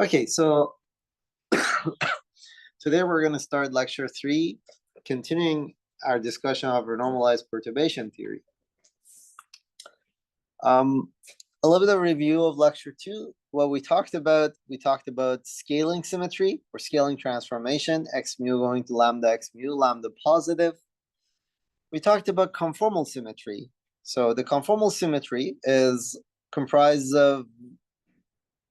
Okay, so today we're going to start lecture 3, continuing our discussion of renormalized perturbation theory. A little bit of review of lecture 2. What we talked about scaling symmetry or scaling transformation, x mu going to lambda x mu, lambda positive. We talked about conformal symmetry. So the conformal symmetry is comprised of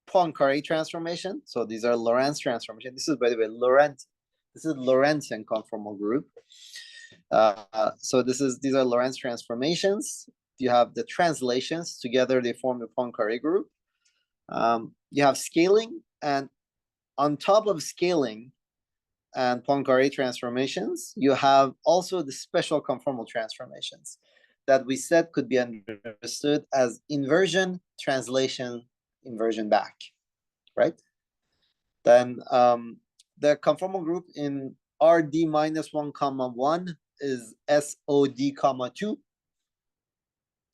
Poincare transformation. So these are Lorentz transformation. This is, by the way, Lorentz. This is Lorentzian conformal group. So these are Lorentz transformations. You have the translations together; they form the Poincare group. You have scaling, and on top of scaling and Poincare transformations, you have also the special conformal transformations that we said could be understood as inversion, translation, inversion back, right? Then the conformal group in RD minus 1 comma 1 is SOD comma 2.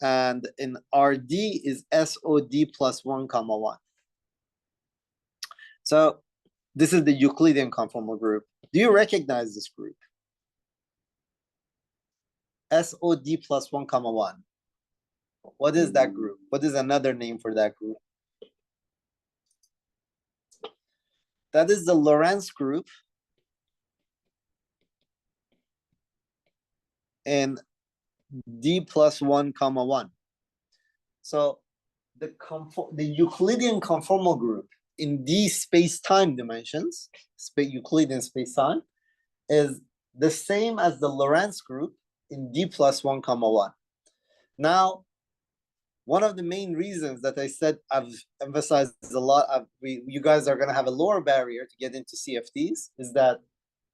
And in RD is SOD plus 1 comma 1. So this is the Euclidean conformal group. Do you recognize this group? SOD plus 1 comma 1. What is that group? What is another name for that group? That is the Lorentz group in D plus 1 comma 1. So the Euclidean conformal group in D space-time dimensions, Euclidean space-time, is the same as the Lorentz group in D plus 1 comma 1. Now, one of the main reasons that I said I've emphasized a lot, you guys are going to have a lower barrier to get into CFTs, is that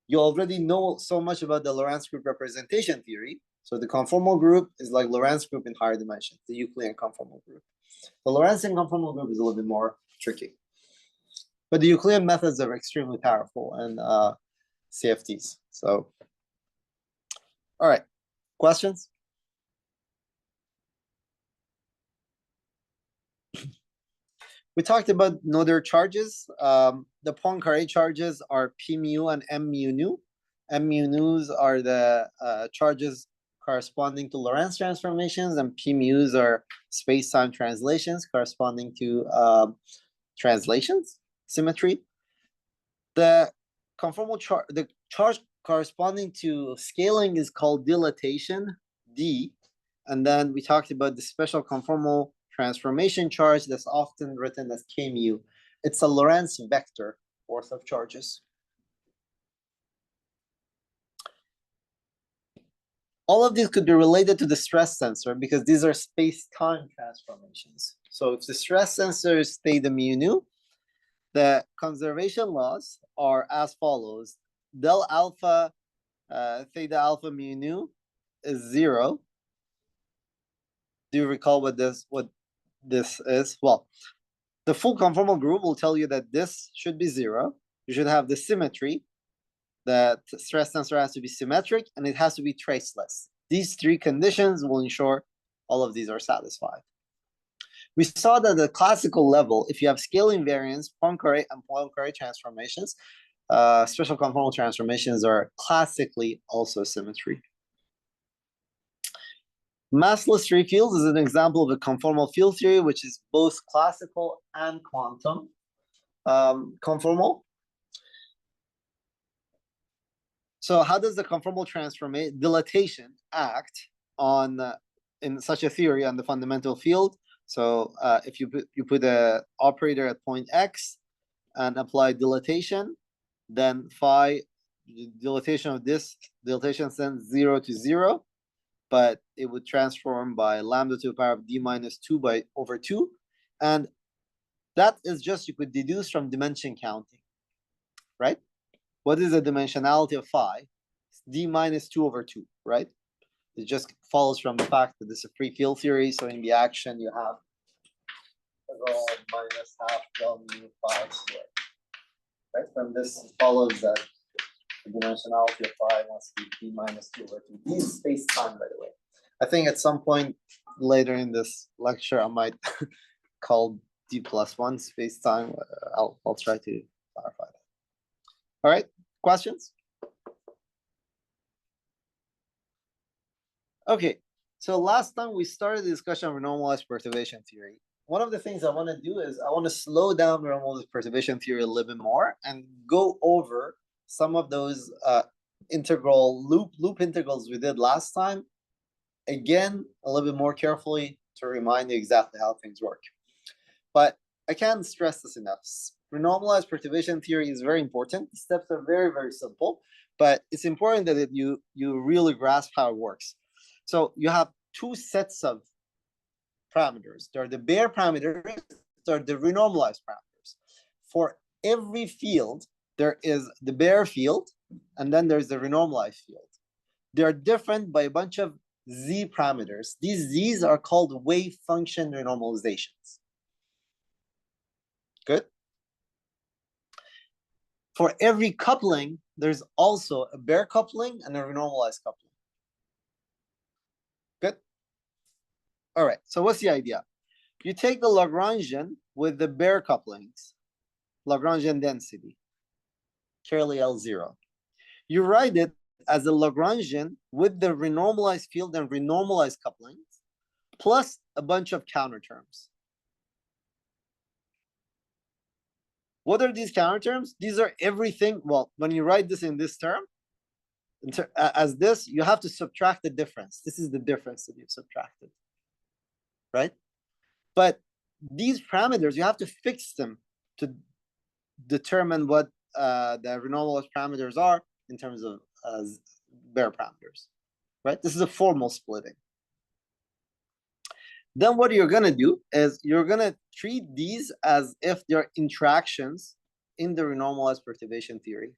you already know so much about the Lorentz group representation theory. So the conformal group is like Lorentz group in higher dimensions, the Euclidean conformal group. The Lorentzian conformal group is a little bit more tricky. But the Euclidean methods are extremely powerful in CFTs. So, all right, questions? We talked about Noether charges. The Poincare charges are P mu and M mu nu. M mu nus are the charges corresponding to Lorentz transformations, and P mus are space-time translations corresponding to translations, symmetry. The conformal charge, the charge corresponding to scaling is called dilatation, D. And then we talked about the special conformal transformation charge that's often written as K mu. It's a Lorentz vector worth of charges. All of these could be related to the stress tensor because these are space-time transformations. So if the stress tensor is theta mu nu, the conservation laws are as follows. Del alpha theta alpha mu nu is 0. Do you recall what this is? Well, the full conformal group will tell you that this should be 0. You should have the symmetry. The stress tensor has to be symmetric, and it has to be traceless. These 3 conditions will ensure all of these are satisfied. We saw that at the classical level, if you have scale invariance, Poincare and Poincare transformations, special conformal transformations are classically also symmetry. Massless free fields is an example of a conformal field theory, which is both classical and quantum conformal. So how does the conformal dilatation act on in such a theory on the fundamental field? So if you put an operator at point X and apply dilatation, then phi, dilatation of this, dilatation sends 0 to 0, but it would transform by lambda to the power of D minus 2 over 2. And that is just, you could deduce from dimension counting, right? What is the dimensionality of phi? It's D minus 2 over 2, right? It just follows from the fact that this is a free field theory. So in the action, you have rho minus half del mu phi squared. Right? From this, it follows that the dimensionality of phi must be D minus 2 over 2. D is space-time, by the way. I think at some point later in this lecture, I might call d plus 1 space time. I'll try to clarify that. All right, questions? Okay, so last time we started the discussion of renormalized perturbation theory. One of the things I want to do is I want to slow down renormalized perturbation theory a little bit more and go over some of those integral loop integrals we did last time. Again, a little bit more carefully to remind you exactly how things work. But I can't stress this enough. Renormalized perturbation theory is very important. The steps are very, very simple, but it's important that you really grasp how it works. So you have two sets of parameters. There are the bare parameters, there are the renormalized parameters. For every field, there is the bare field, and then there's the renormalized field. They're different by a bunch of z parameters. These z's are called wave function renormalizations. Good. For every coupling, there's also a bare coupling and a renormalized coupling. Good. All right. So what's the idea? You take the Lagrangian with the bare couplings, Lagrangian density, curly L0. You write it as a Lagrangian with the renormalized field and renormalized couplings, plus a bunch of counter terms. What are these counter terms? These are everything. Well, when you write this in this term, as this, you have to subtract the difference. This is the difference that you've subtracted, right? But these parameters, you have to fix them to determine what the renormalized parameters are in terms of bare parameters, right? This is a formal splitting. Then what you're going to do is you're going to treat these as if they're interactions in the renormalized perturbation theory.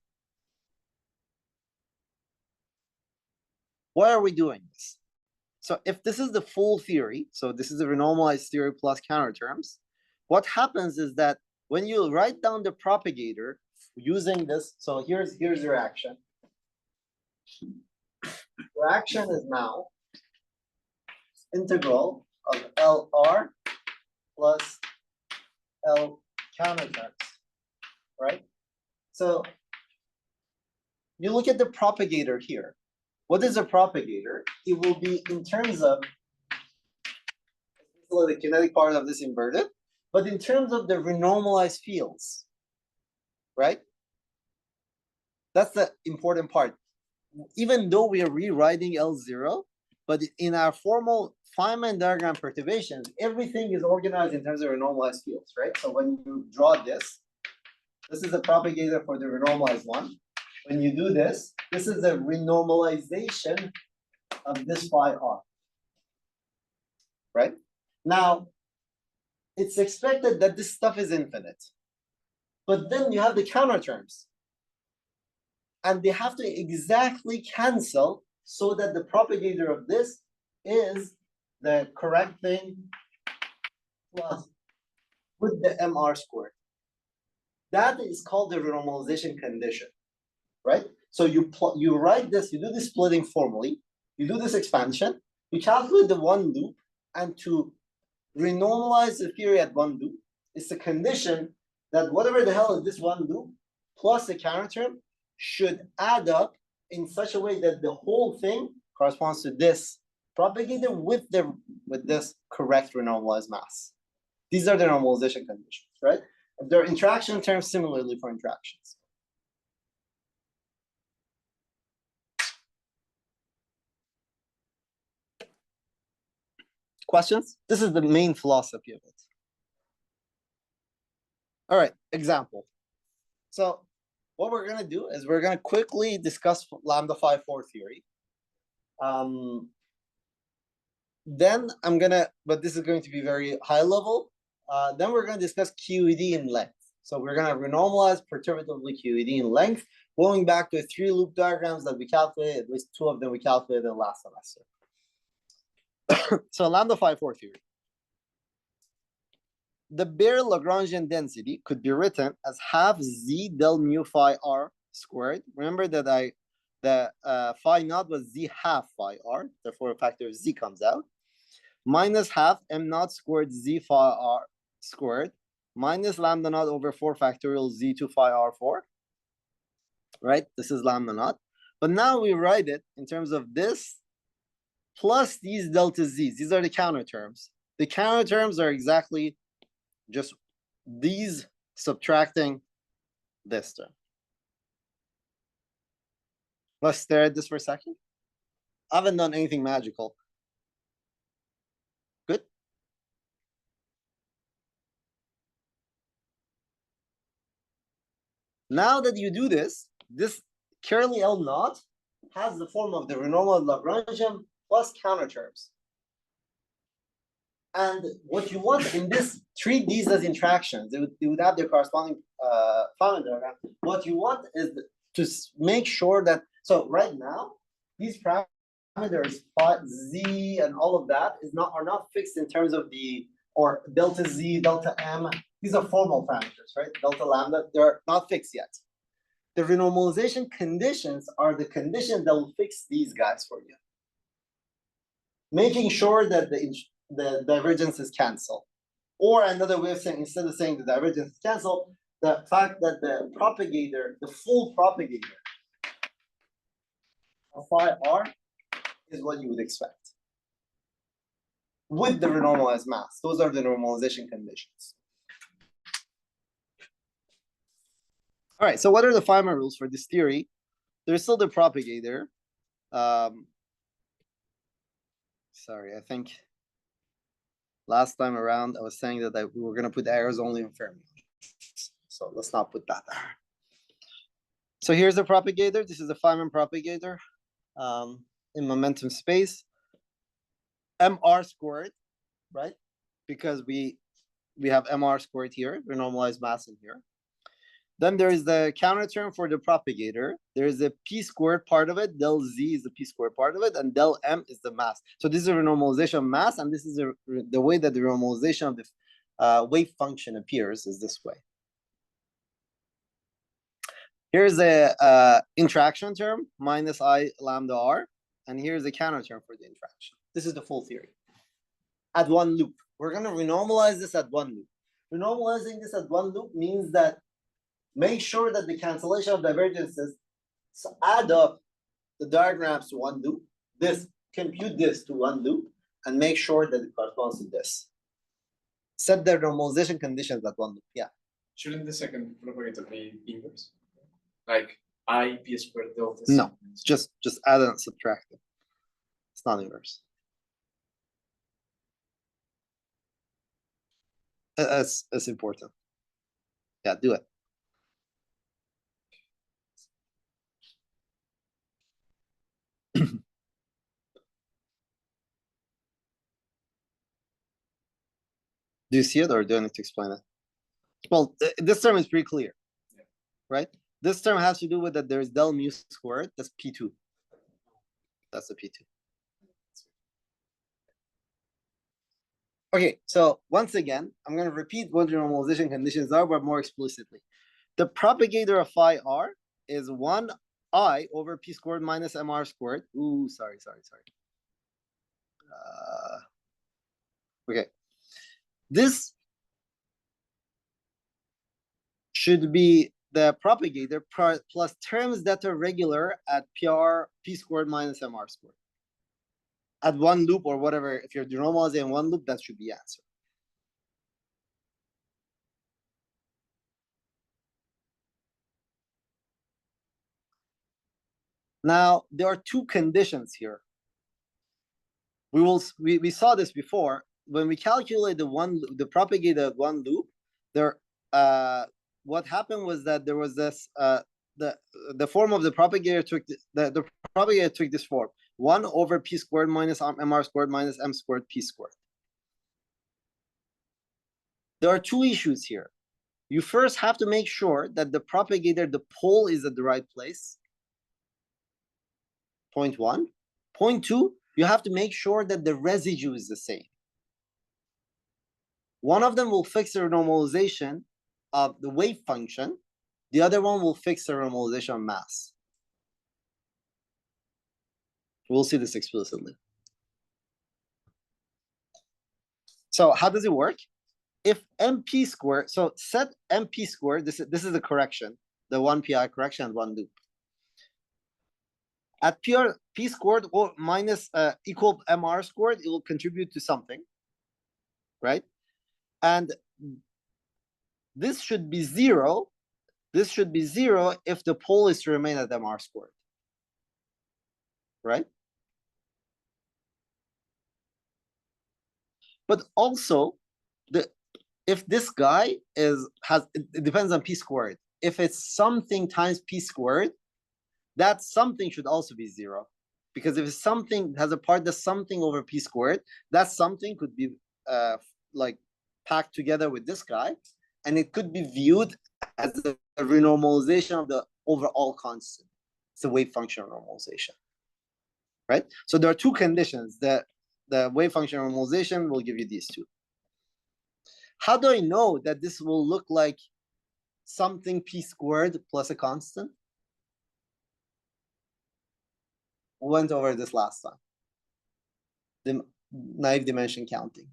Why are we doing this? So if this is the full theory, so this is the renormalized theory plus counter terms, what happens is that when you write down the propagator using this, so here's your action. Your action is now integral of LR plus L counter terms, right? So you look at the propagator here. What is a propagator? It will be in terms of the kinetic part of this inverted, but in terms of the renormalized fields, right? That's the important part. Even though we are rewriting L0, but in our formal Feynman diagram perturbations, everything is organized in terms of renormalized fields, right? So when you draw this is the propagator for the renormalized one. When you do this is a renormalization of this phi r, right? Now, it's expected that this stuff is infinite, but then you have the counter terms, and they have to exactly cancel so that the propagator of this is the correct thing plus with the mr squared. That is called the renormalization condition, right? So you write this, you do the splitting formally, you do this expansion, you calculate the one loop, and to renormalize the theory at one loop is the condition that whatever the hell is this one loop plus the counter term should add up in such a way that the whole thing corresponds to this propagator with this correct renormalized mass. These are the normalization conditions, right? There are interaction terms similarly for interactions. Questions? This is the main philosophy of it. All right, example. So what we're going to do is we're going to quickly discuss lambda phi 4 theory. Then I'm going to, but this is going to be very high level. Then we're going to discuss QED in length. So we're going to renormalize perturbatively QED in length, going back to 3 loop diagrams that we calculated, at least 2 of them we calculated in last semester. So lambda phi 4 theory. The bare Lagrangian density could be written as half z del mu phi r squared. Remember that the phi naught was z half phi r, therefore a factor of z comes out, minus half m naught squared z phi r squared minus lambda naught over 4 factorial z2 phi r4, right? This is lambda naught. But now we write it in terms of this plus these delta z's. These are the counter terms. The counter terms are exactly just these subtracting this term. Let's stare at this for a second. I haven't done anything magical. Good. Now that you do this, this curly L naught has the form of the renormalized Lagrangian plus counter terms. And what you want in this, treat these as interactions. They would have their corresponding Feynman diagram. What you want is to make sure that, so right now, these parameters, z and all of that are not fixed in terms of the, or delta z, delta m. These are formal parameters, right? Delta lambda, they're not fixed yet. The renormalization conditions are the conditions that will fix these guys for you. Making sure that the divergences cancel. Or another way of saying, instead of saying the divergence is canceled, the fact that the propagator, the full propagator of phi r is what you would expect with the renormalized mass. Those are the normalization conditions. All right, so what are the Feynman rules for this theory? There's still the propagator. Sorry, I think last time around I was saying that we were going to put errors only in Fermi. So let's not put that there. So here's the propagator. This is the Feynman propagator in momentum space. Mr squared, right? Because we have Mr squared here, renormalized mass in here. Then there is the counter term for the propagator. There is a p squared part of it. Del z is the p squared part of it, and del m is the mass. So this is a renormalization of mass, and this is the way that the renormalization of the wave function appears is this way. Here's a interaction term, minus I lambda r, and here's the counter term for the interaction. This is the full theory. At one loop. We're going to renormalize this at one loop. Renormalizing this at one loop means that make sure that the cancellation of divergences, so add up the diagrams to one loop, compute this to one loop, and make sure that it corresponds to this. Set the normalization conditions at one loop. Yeah. Shouldn't the second propagator be inverse? Like I p squared delta? No, just add and subtract it. It's not inverse. That's important. Yeah, do it. Do you see it, or do I need to explain it? Well, this term is pretty clear, yeah. Right? This term has to do with that there's del mu squared, that's P2. That's the P2. Okay, so once again, I'm going to repeat what the normalization conditions are, but more explicitly. The propagator of phi r is 1I over P squared minus MR squared. Ooh, sorry. Okay. This should be the propagator plus terms that are regular at P squared minus MR squared. At one loop or whatever, if you're denormalizing one loop, that should be the answer. Now, there are two conditions here. We saw this before. When we calculate the propagator of one loop, what happened was that there was this the form of the propagator took the propagator took this form: 1 over P squared minus MR squared minus M squared P squared. There are two issues here. You first have to make sure that the propagator, the pole is at the right place. Point 1. Point 2, you have to make sure that the residue is the same. One of them will fix the normalization of the wave function. The other one will fix the normalization of mass. We'll see this explicitly. So how does it work? if MP squared, so set MP squared, this is the correction, the 1pi correction and 1 loop. At P squared or minus equal MR squared, it will contribute to something, right? And this should be 0. This should be 0 if the pole is to remain at MR squared, right? But also, if this guy it depends on P squared. If it's something times P squared, that something should also be 0. Because if it's something has a part that's something over P squared, that something could be like packed together with this guy, and it could be viewed as a renormalization of the overall constant. It's a wave function normalization, right? So there are two conditions. The wave function normalization will give you these two. How do I know that this will look like something P squared plus a constant? We went over this last time. The naive dimension counting.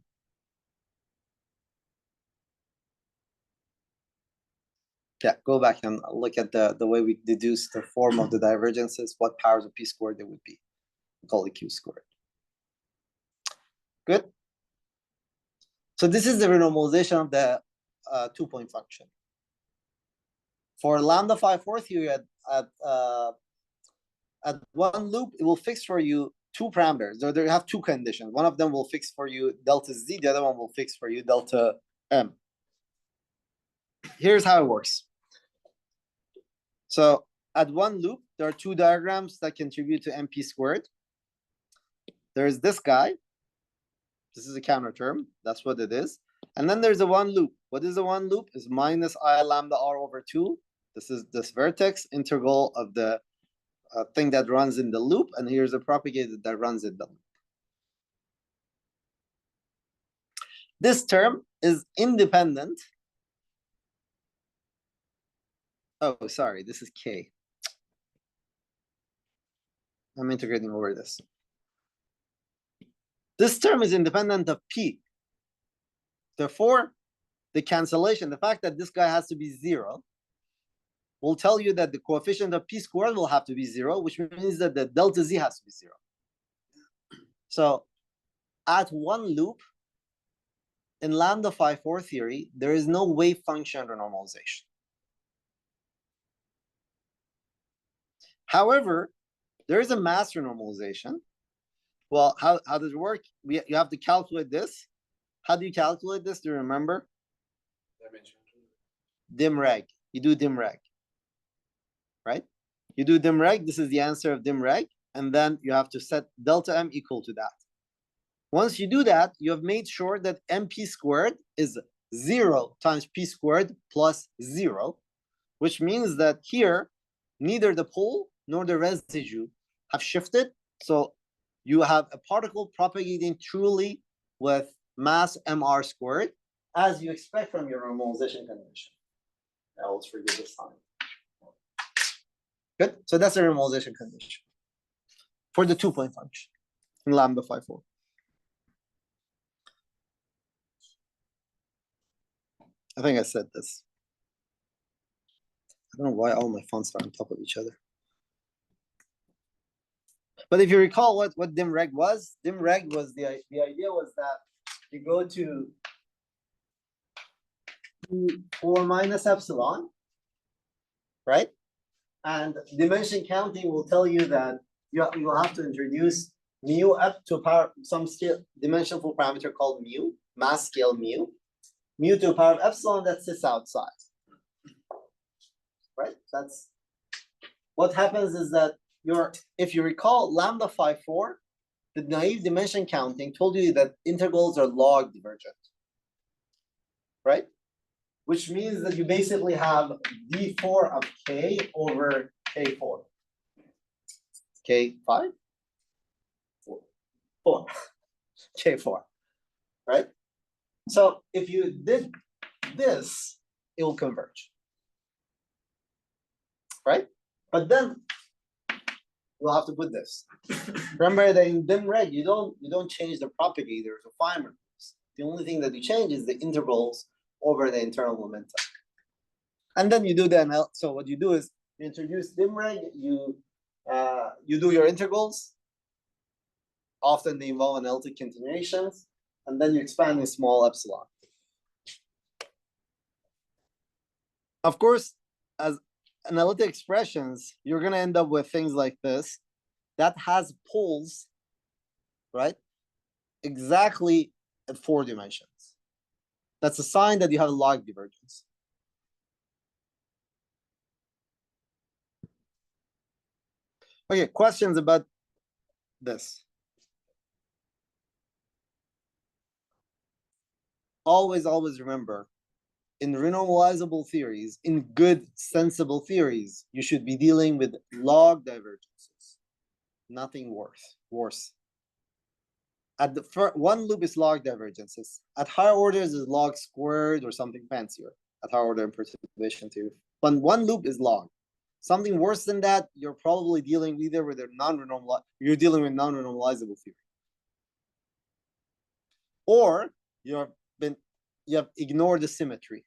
Yeah, go back and look at the way we deduce the form of the divergences, what powers of P squared they would be. We call it Q squared. Good. So this is the renormalization of the 2-point function. For lambda phi 4 theory at 1 loop, it will fix for you 2 parameters. So they have 2 conditions. One of them will fix for you delta z, the other one will fix for you delta m. Here's how it works. So at 1 loop, there are 2 diagrams that contribute to MP squared. There's this guy. This is a counter term. That's what it is. And then there's a 1 loop. What is a 1 loop? Is minus I lambda r over 2. This is this vertex integral of the thing that runs in the loop. And here's a propagated that runs in the loop. This term is independent. Oh, sorry. This is K. I'm integrating over this. This term is independent of P. Therefore, the cancellation, the fact that this guy has to be 0, will tell you that the coefficient of P squared will have to be 0, which means that the delta Z has to be 0. So at 1 loop, in lambda phi 4 theory, there is no wave function renormalization. However, there is a mass renormalization. Well, how does it work? You have to calculate this. How do you calculate this? Do you remember? Dim reg. You do dim reg. Right? You do dim reg. This is the answer of dim reg. And then you have to set delta m equal to that. Once you do that, you have made sure that MP squared is 0 times P squared plus 0, which means that here, neither the pole nor the residue have shifted. So you have a particle propagating truly with mass mr squared, as you expect from your normalization condition. I will forget this time. Good. So that's a normalization condition for the 2-point function in lambda phi 4. I think I said this. I don't know why all my fonts are on top of each other. But if you recall what dim reg was the idea was that you go to 4 minus epsilon, right? And dimension counting will tell you that you will have to introduce mu up to power some scale dimensional parameter called mu, mass scale mu to the power of epsilon that sits outside. Right? That's what happens is that if you recall lambda phi 4, the naive dimension counting told you that integrals are log divergent. Right? Which means that you basically have d4 of k over k4. K5? 4. K4. Right? So if you did this, it will converge. Right? But then we'll have to put this. Remember that in dim reg, you don't change the propagators or Feynman rules. The only thing that you change is the integrals over the internal momentum. And then you do the so what you do is you introduce dim-reg, you do your integrals. Often they involve analytic continuations, and then you expand in small epsilon. Of course, as analytic expressions, you're going to end up with things like this that has poles, right? Exactly at 4 dimensions. That's a sign that you have a log divergence. Okay, questions about this? Always remember, in renormalizable theories, in good, sensible theories, you should be dealing with log divergences. Nothing worse. At the first, one loop is log divergences. At higher orders is log squared or something fancier. At higher order in perturbation theory. But one loop is log. Something worse than that, you're probably dealing either with a non-renormalizable, you're dealing with non-renormalizable theory. Or you have ignored the symmetry.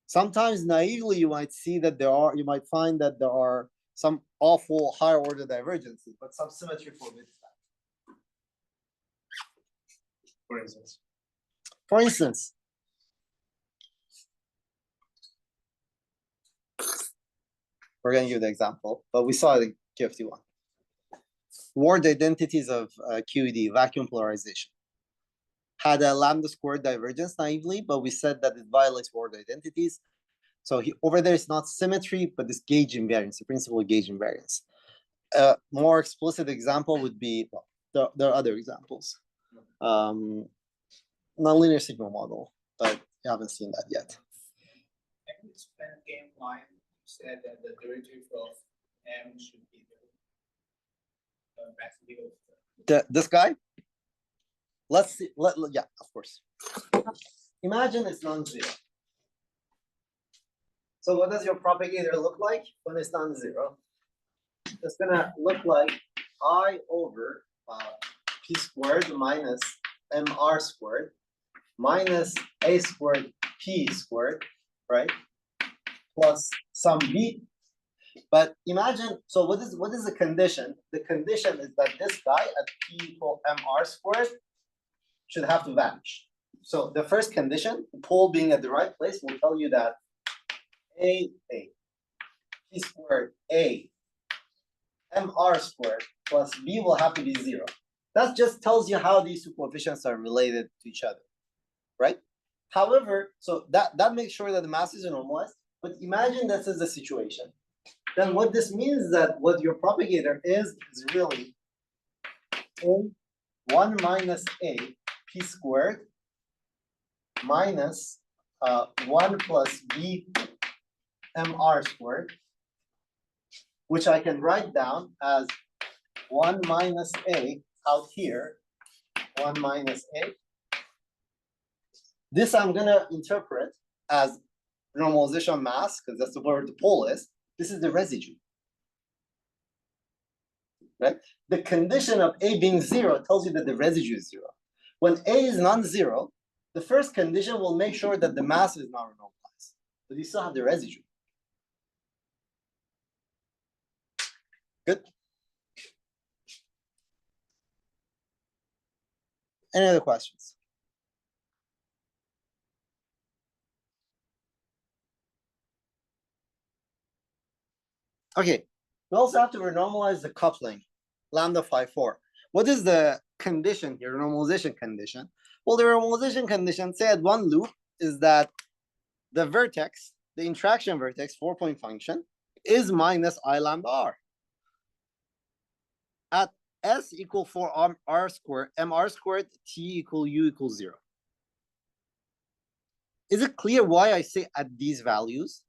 Sometimes naively you might see that you might find that there are some awful higher order divergences, but some symmetry forbids that. For instance, we're going to give the example, but we saw it in QFT1. Ward identities of QED, vacuum polarization, had a lambda squared divergence naively, but we said that it violates Ward identities. So over there, it's not symmetry, but this gauge invariance, the principle of gauge invariance. A more explicit example would be, well, there are other examples. Nonlinear signal model, but you haven't seen that yet. Can you explain game line? You said that the derivative of M should be this guy? Let's see. Yeah, of course. Imagine it's non-zero. So what does your propagator look like when it's non-zero? It's gonna look like I over p squared minus mr squared minus a squared p squared, right? Plus some b. But imagine, so what is the condition? The condition is that this guy at p equal mr squared should have to vanish. So the first condition, the pole being at the right place, will tell you that p squared a mr squared plus b will have to be 0. That just tells you how these two coefficients are related to each other, right? However, so that makes sure that the masses are normalized. But imagine this is the situation. Then what this means is that what your propagator is really a1 minus a p squared minus 1 plus b mr squared, which I can write down as 1 minus a out here, 1 minus a. This I'm going to interpret as normalization mass, because that's where the pole is. This is the residue. Right? The condition of a being 0 tells you that the residue is 0. When a is non-zero, the first condition will make sure that the mass is not normalized, but you still have the residue. Good. Any other questions? Okay, we also have to renormalize the coupling, lambda phi 4. What is the condition here, normalization condition? Well, the normalization condition, say at one loop, is that the vertex, the interaction vertex, 4-point function, is minus I lambda r. At s equal 4 r squared, mr squared, t equal u equals 0. Is it clear why I say at these values?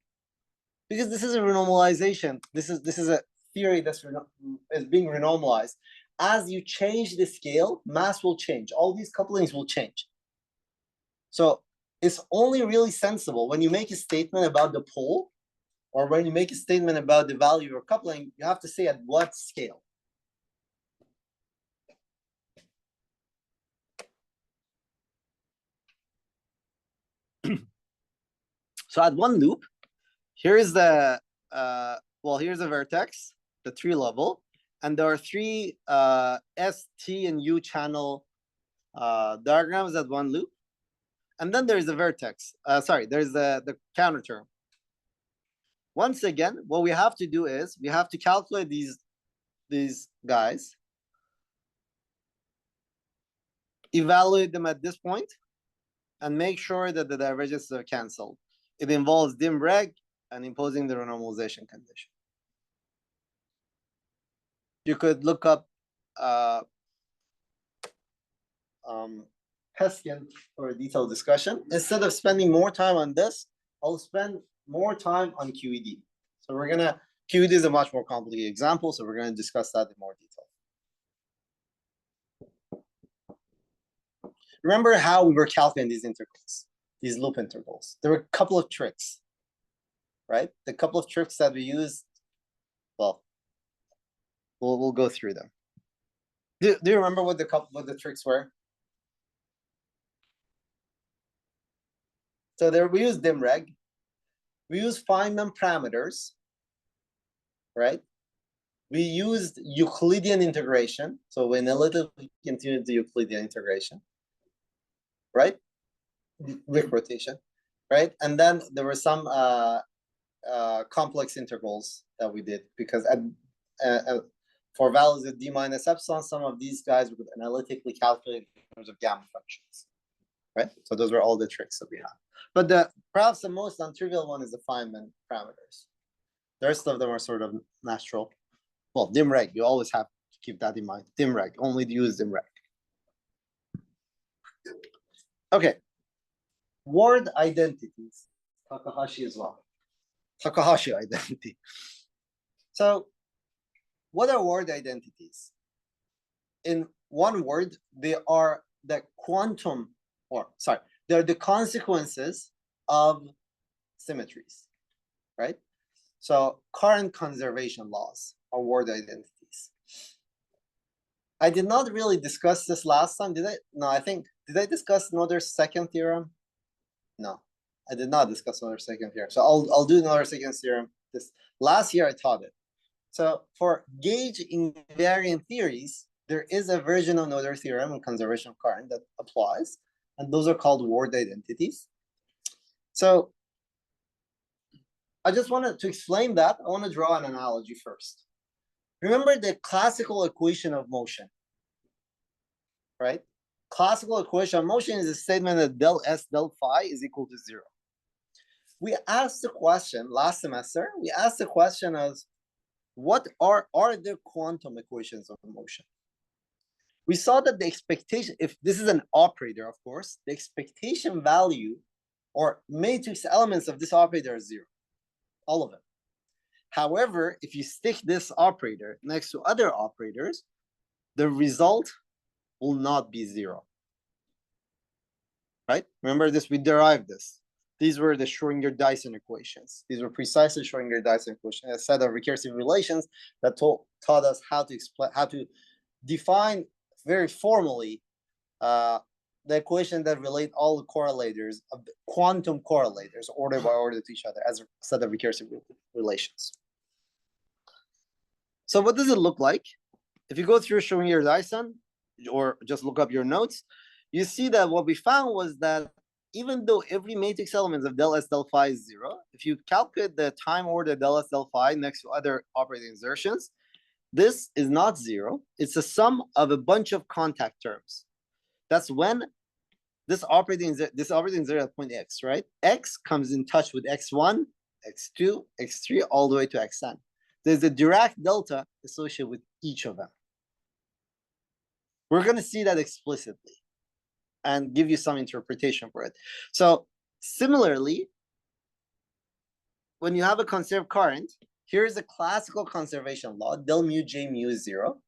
Because this is a renormalization. This is a theory that's is being renormalized. As you change the scale, mass will change. All these couplings will change. So it's only really sensible when you make a statement about the pole, or when you make a statement about the value of coupling, you have to say at what scale. So at one loop, here's the here's a vertex, the tree level, and there are three S, T, and U channel diagrams at one loop. And then there's the vertex. There's the counter term. Once again, what we have to do is we have to calculate these guys, evaluate them at this point, and make sure that the divergences are canceled. It involves dim reg and imposing the renormalization condition. You could look up Heskin for a detailed discussion. Instead of spending more time on this, I'll spend more time on QED. So QED is a much more complicated example, so we're gonna discuss that in more detail. Remember how we were calculating these intervals, these loop intervals? There were a couple of tricks, right? The couple of tricks that we used, well, we'll go through them. Do you remember what the tricks were? So there we use dim reg. We use Feynman parameters, right? We used Euclidean integration. So we analytically continued the Euclidean integration, right? Wick rotation, right? And then there were some complex integrals that we did because for values of d minus epsilon, some of these guys we could analytically calculate in terms of gamma functions, right? So those were all the tricks that we have. But perhaps the most non-trivial one is the Feynman parameters. The rest of them are sort of natural. Well, dim reg, you always have to keep that in mind. Dim reg, only use dim reg. Okay. Word identities. Takahashi as well. Takahashi identity. So, what are word identities? In one word, they are the they're the consequences of symmetries, right? So current conservation laws are word identities. I did not really discuss this last time, did I? No, did I discuss Noether's second theorem? No, I did not discuss Noether's second theorem. So I'll do Noether's second theorem. This last year I taught it. So for gauge invariant theories, there is a version of Noether theorem and conservation of current that applies, and those are called word identities. So I just wanted to explain that. I want to draw an analogy first. Remember the classical equation of motion, right? Classical equation of motion is a statement that del S del phi is equal to 0. We asked the question last semester, we asked the question as, what are the quantum equations of motion? We saw that the expectation, if this is an operator, of course, the expectation value or matrix elements of this operator are 0, all of them. However, if you stick this operator next to other operators, the result will not be 0. Right? Remember this, we derived this. These were the Schrödinger-Dyson equations. These were precisely Schrödinger-Dyson equations, a set of recursive relations that taught us how to define very formally the equation that relate all the correlators of the quantum correlators order by order to each other as a set of recursive relations. So what does it look like? If you go through Schrödinger-Dyson or just look up your notes, you see that what we found was that even though every matrix element of del S del phi is 0, if you calculate the time order del S del phi next to other operating insertions, this is not 0. It's a sum of a bunch of contact terms. That's when this operating insertion at point x, right? X comes in touch with x1, x2, x3, all the way to xn. There's a Dirac delta associated with each of them. We're going to see that explicitly and give you some interpretation for it. So similarly, when you have a conserved current, here's a classical conservation law, del mu j mu is 0.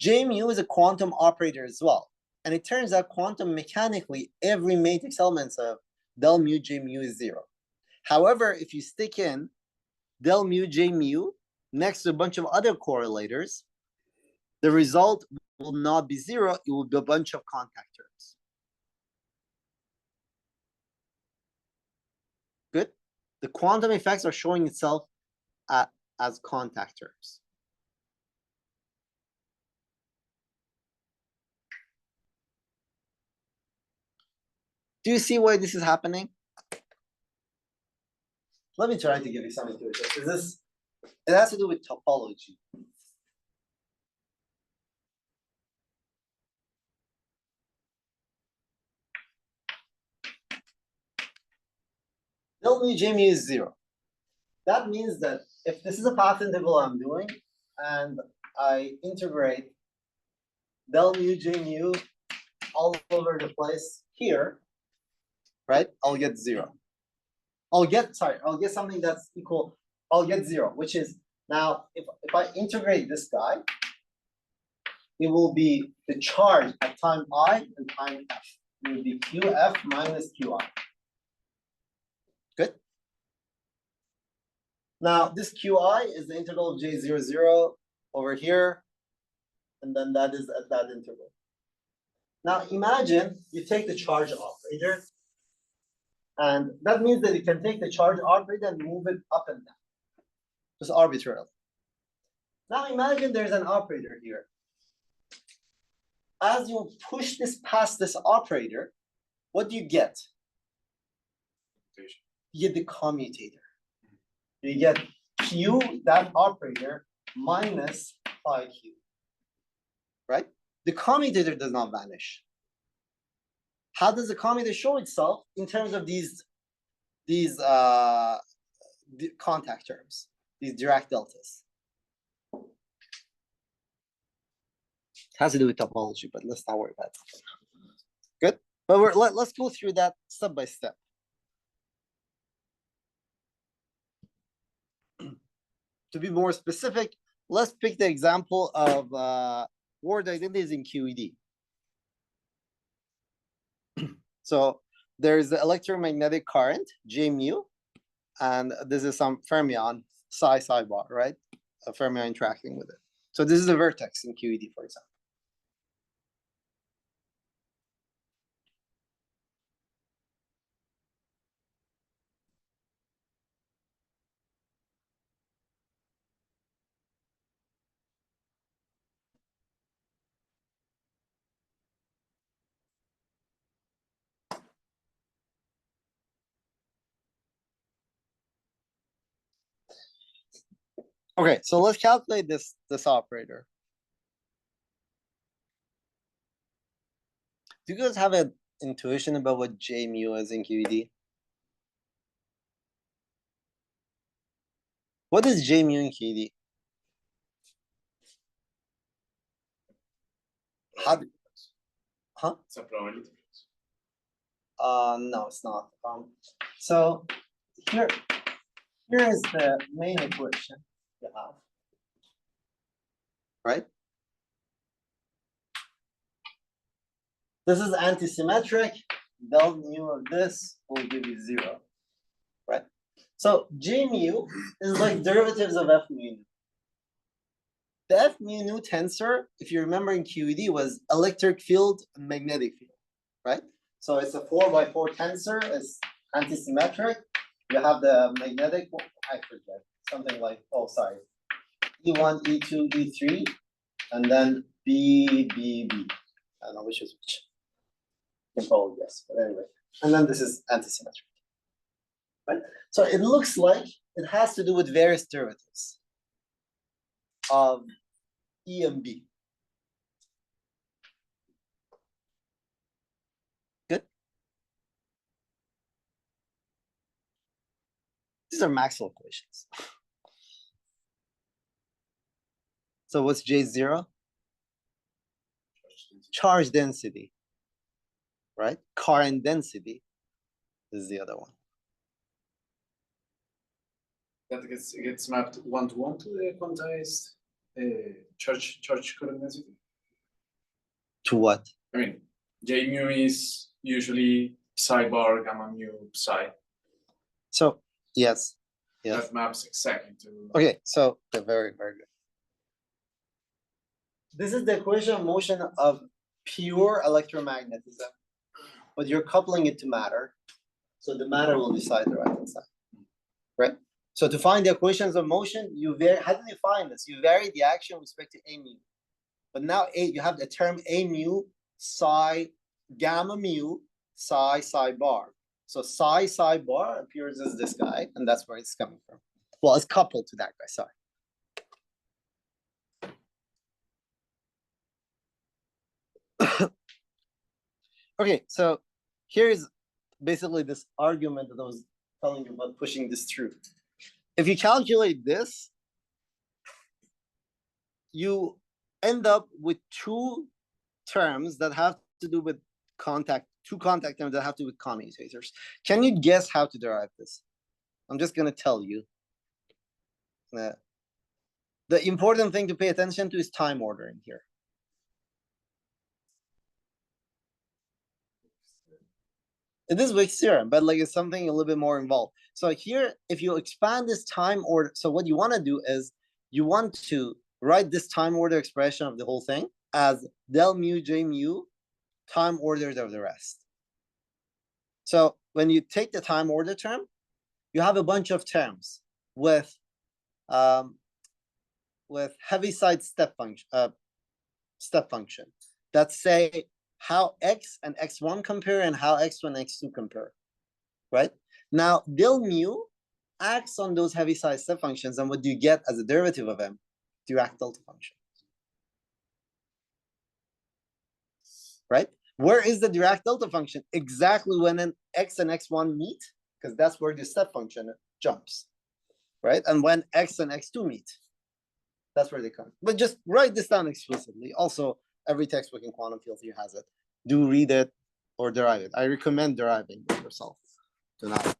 J mu is a quantum operator as well. And it turns out quantum mechanically, every matrix element of del mu j mu is 0. However, if you stick in del mu j mu next to a bunch of other correlators, the result will not be 0. It will be a bunch of contact terms. The quantum effects are showing itself as contact terms. Do you see why this is happening? Let me try to give you some intuition. It has to do with topology. Del mu J mu is 0. That means that if this is a path integral I'm doing, and I integrate del mu J mu all over the place here, right? I'll get 0. I'll get something that's equal, I'll get 0, which is now if I integrate this guy, it will be the charge at time I and time f. It will be qf minus qi. Good. Now this qi is the integral of j00 over here, and then that is at that interval. Now imagine you take the charge operator, and that means that you can take the charge operator and move it up and down, just arbitrarily. Now imagine there's an operator here. As you push this past this operator, what do you get? You get the commutator. You get q, that operator, minus phi q. Right? The commutator does not vanish. How does the commutator show itself in terms of these contact terms, these Dirac deltas? It has to do with topology, but let's not worry about it. Good, but let's go through that step by step. To be more specific, let's pick the example of word identities in QED. So there's the electromagnetic current, J mu, and this is some fermion, psi bar, right? A fermion interacting with it. So this is a vertex in QED, for example. Okay, so let's calculate this operator. Do you guys have an intuition about what J mu is in QED? What is J mu in QED? Huh? It's a probability. No, it's not. So here is the main equation you have, right? This is antisymmetric. Del mu of this will give you 0, right? So J mu is like derivatives of F mu nu. The F mu nu tensor, if you remember in QED, was electric field and magnetic field, right? So it's a 4x4 tensor. It's antisymmetric. You have the magnetic, I forget, something like, oh, sorry, E1, E2, E3, and then B, B, B. I don't know which is which. You can probably guess, but anyway. And then this is antisymmetric, right? So it looks like it has to do with various derivatives of E and B. Good. These are Maxwell equations. So what's J0? Charge density, right? Current density is the other one. That gets mapped one-to-one to the quantized charge current density. To what? I mean, J mu is usually psi bar gamma mu psi. So yes. That maps exactly to. Okay, so they're very, very good. This is the equation of motion of pure electromagnetism, but you're coupling it to matter. So the matter will decide the right hand side. right? So to find the equations of motion, you vary. How do you find this? You vary the action with respect to a mu. But now you have the term a mu psi gamma mu psi bar. So psi bar appears as this guy, and that's where it's coming from. Well, it's coupled to that guy. Sorry. Okay, so here's basically this argument that I was telling you about pushing this through. If you calculate this, you end up with two terms that have to do with contact, two contact terms that have to do with commutators. Can you guess how to derive this? I'm just going to tell you. The important thing to pay attention to is time ordering here. It is Wick's theorem, but like it's something a little bit more involved. So here, if you expand this time order, so what you want to do is you want to write this time order expression of the whole thing as del mu j mu time orders of the rest. So when you take the time order term, you have a bunch of terms with Heaviside step function that say how x and x1 compare and how x1 and x2 compare, right? Now, del mu acts on those Heaviside step functions, and what do you get as a derivative of them? Dirac delta function, right? Where is the Dirac delta function? Exactly when an x and x1 meet, because that's where the step function jumps, right? And when x and x2 meet, that's where they come. But just write this down explicitly. Also, every textbook in quantum field theory has it. Do read it or derive it. I recommend deriving it yourself. Do not.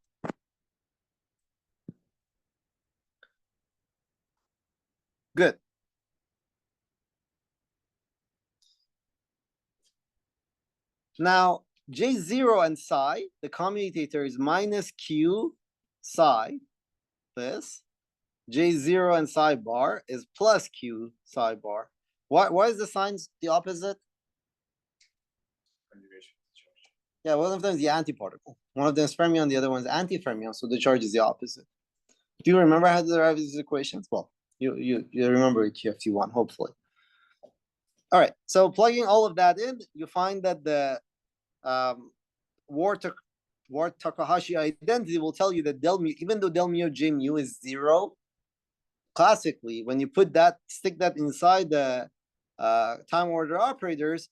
Good. Now, J0 and psi, the commutator is minus Q psi, this. J0 and psi bar is plus Q psi bar. Why is the signs the opposite? Yeah, one of them is the antiparticle. One of them is fermion, the other one is anti-fermion, so the charge is the opposite. Do you remember how to derive these equations? Well, you remember it QFT1, hopefully. All right, so plugging all of that in, you find that the Ward-Takahashi identity will tell you that del mu, even though del mu J mu is 0, classically, when you put that, stick that inside the time order operators,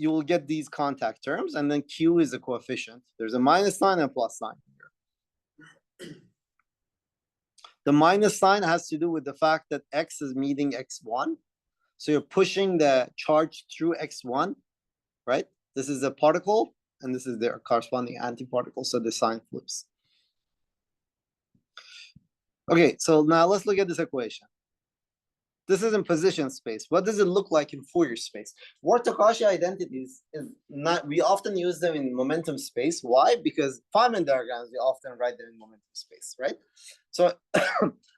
you will get these contact terms, and then Q is a coefficient. There's a minus sign and a plus sign here. The minus sign has to do with the fact that X is meeting X1. So you're pushing the charge through X1, right? This is a particle, and this is their corresponding antiparticle, so the sign flips. Okay, so now let's look at this equation. This is in position space. What does it look like in Fourier space? Ward-Takahashi identities is not, we often use them in momentum space. Why? Because Feynman diagrams, we often write them in momentum space, right? So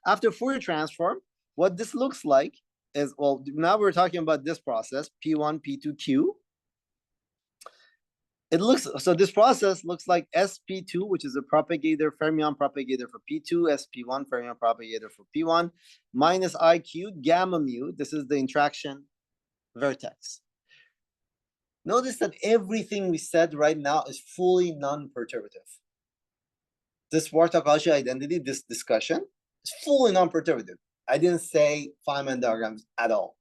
after Fourier transform, what this looks like is, well, now we're talking about this process, P1, P2, Q. It looks, so this process looks like SP2, which is a propagator, fermion propagator for P2, SP1, fermion propagator for P1, minus IQ, gamma mu. This is the interaction vertex. Notice that everything we said right now is fully non-perturbative. This Ward-Takahashi identity, this discussion, is fully non-perturbative. I didn't say Feynman diagrams at all.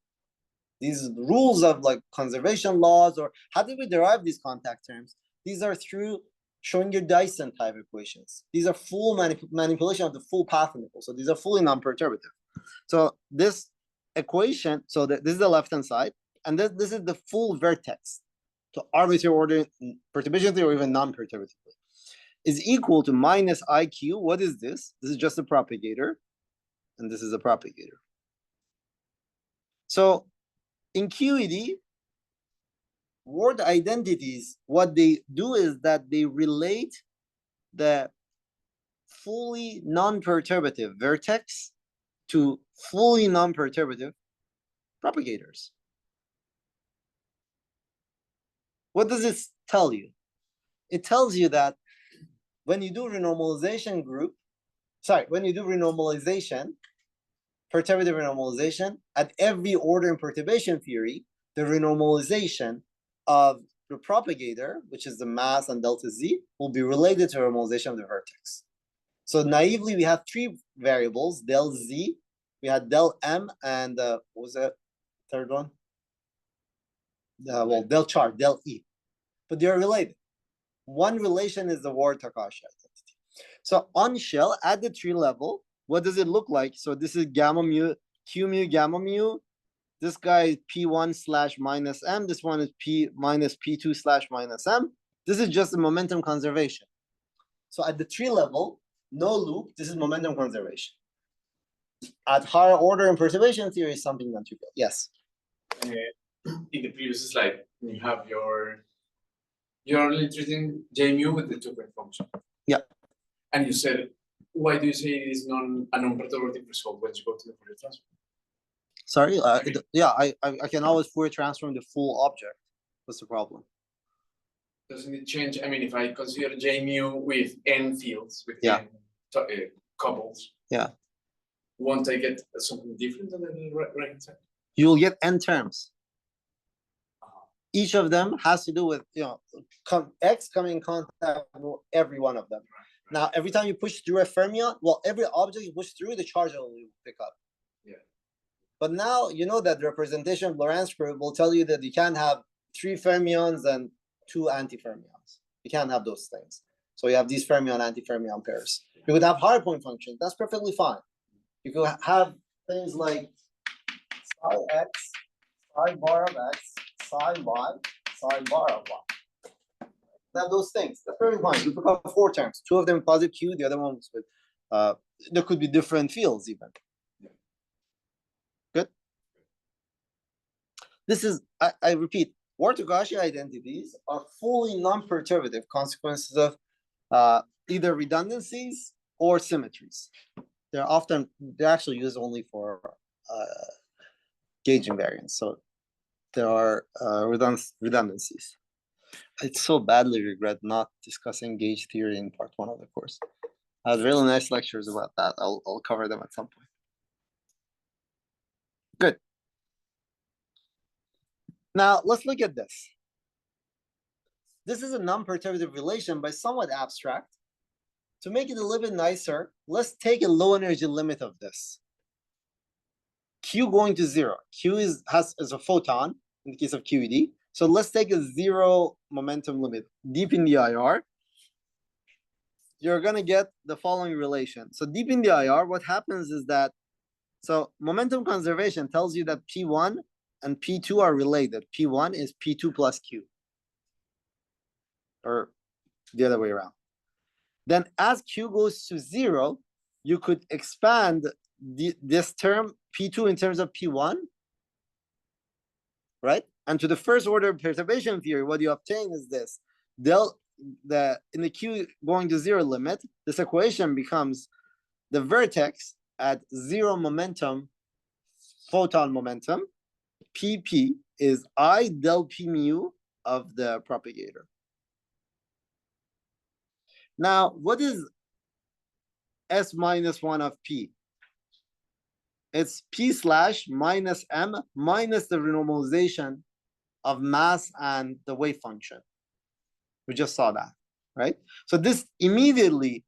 These rules of like conservation laws, or how did we derive these contact terms? These are through Schrödinger Dyson type equations. These are full manipulation of the full path interval. So these are fully non-perturbative. So this equation, so this is the left-hand side, and this is the full vertex. So arbitrary order, perturbation theory, or even non-perturbative, is equal to minus IQ. What is this? This is just a propagator, and this is a propagator. So in QED, word identities, what they do is that they relate the fully non-perturbative vertex to fully non-perturbative propagators. What does this tell you? It tells you that when you do renormalization group, sorry, when you do renormalization, perturbative renormalization, at every order in perturbation theory, the renormalization of the propagator, which is the mass and delta z, will be related to renormalization of the vertex. So naively, we have three variables, del z, we had del m, and what was that third one? Well, del char, del e. But they're related. One relation is the Ward-Takahashi identity. So on shell, at the tree level, what does it look like? So this is gamma mu, q mu, gamma mu. This guy is P1 slash minus M. This one is P minus P2 slash minus M. This is just the momentum conservation. So at the tree level, no loop, this is momentum conservation. At higher order in perturbation theory, something non-trivial. Yes. In the previous slide, you have you're only treating J mu with the two-point function. Yeah. And you said, why do you say it is a non-perturbative result when you go to the Fourier transform? Sorry. Yeah, I can always Fourier transform the full object. What's the problem? Doesn't it change? I mean, if I consider J mu with n fields, with Yeah. n couples, yeah, won't I get something different on the right side? You will get n terms. Each of them has to do with x coming in contact with every one of them. Now, every time you push through a fermion, well, every object you push through, the charge will pick up. Yeah. But now you know that the representation of Lorentz curve will tell you that you can't have 3 fermions and 2 antifermions. You can't have those things. So you have these fermion antifermion pairs. You could have higher point functions. That's perfectly fine. You could have things like psi x, psi bar of x, psi y, psi bar of y. Have those things. That's very fine. You pick up 4 terms. 2 of them positive Q, the other one was with there could be different fields even. Good. This is I repeat, Ward-Takahashi identities are fully non-perturbative consequences of either redundancies or symmetries. They're actually used only for gauge invariance. So there are redundancies. I so badly regret not discussing gauge theory in part 1 of the course. I had really nice lectures about that. I'll cover them at some point. Good. Now let's look at this. This is a non-perturbative relation, but somewhat abstract. To make it a little bit nicer, let's take a low energy limit of this. Q going to 0. Q is a photon in the case of QED. So let's take a 0 momentum limit. Deep in the IR, you're going to get the following relation. So deep in the IR, what happens is that, so momentum conservation tells you that P1 and P2 are related. P1 is P2 plus Q. Or the other way around. Then as Q goes to 0, you could expand this term P2 in terms of P1, right? And to the first order perturbation theory, what you obtain is this. In the Q going to 0 limit, this equation becomes the vertex at 0 momentum, photon momentum, PP is I del P mu of the propagator. Now, what is S minus 1 of P? It's P slash minus M minus the renormalization of mass and the wave function. We just saw that, right? So this immediately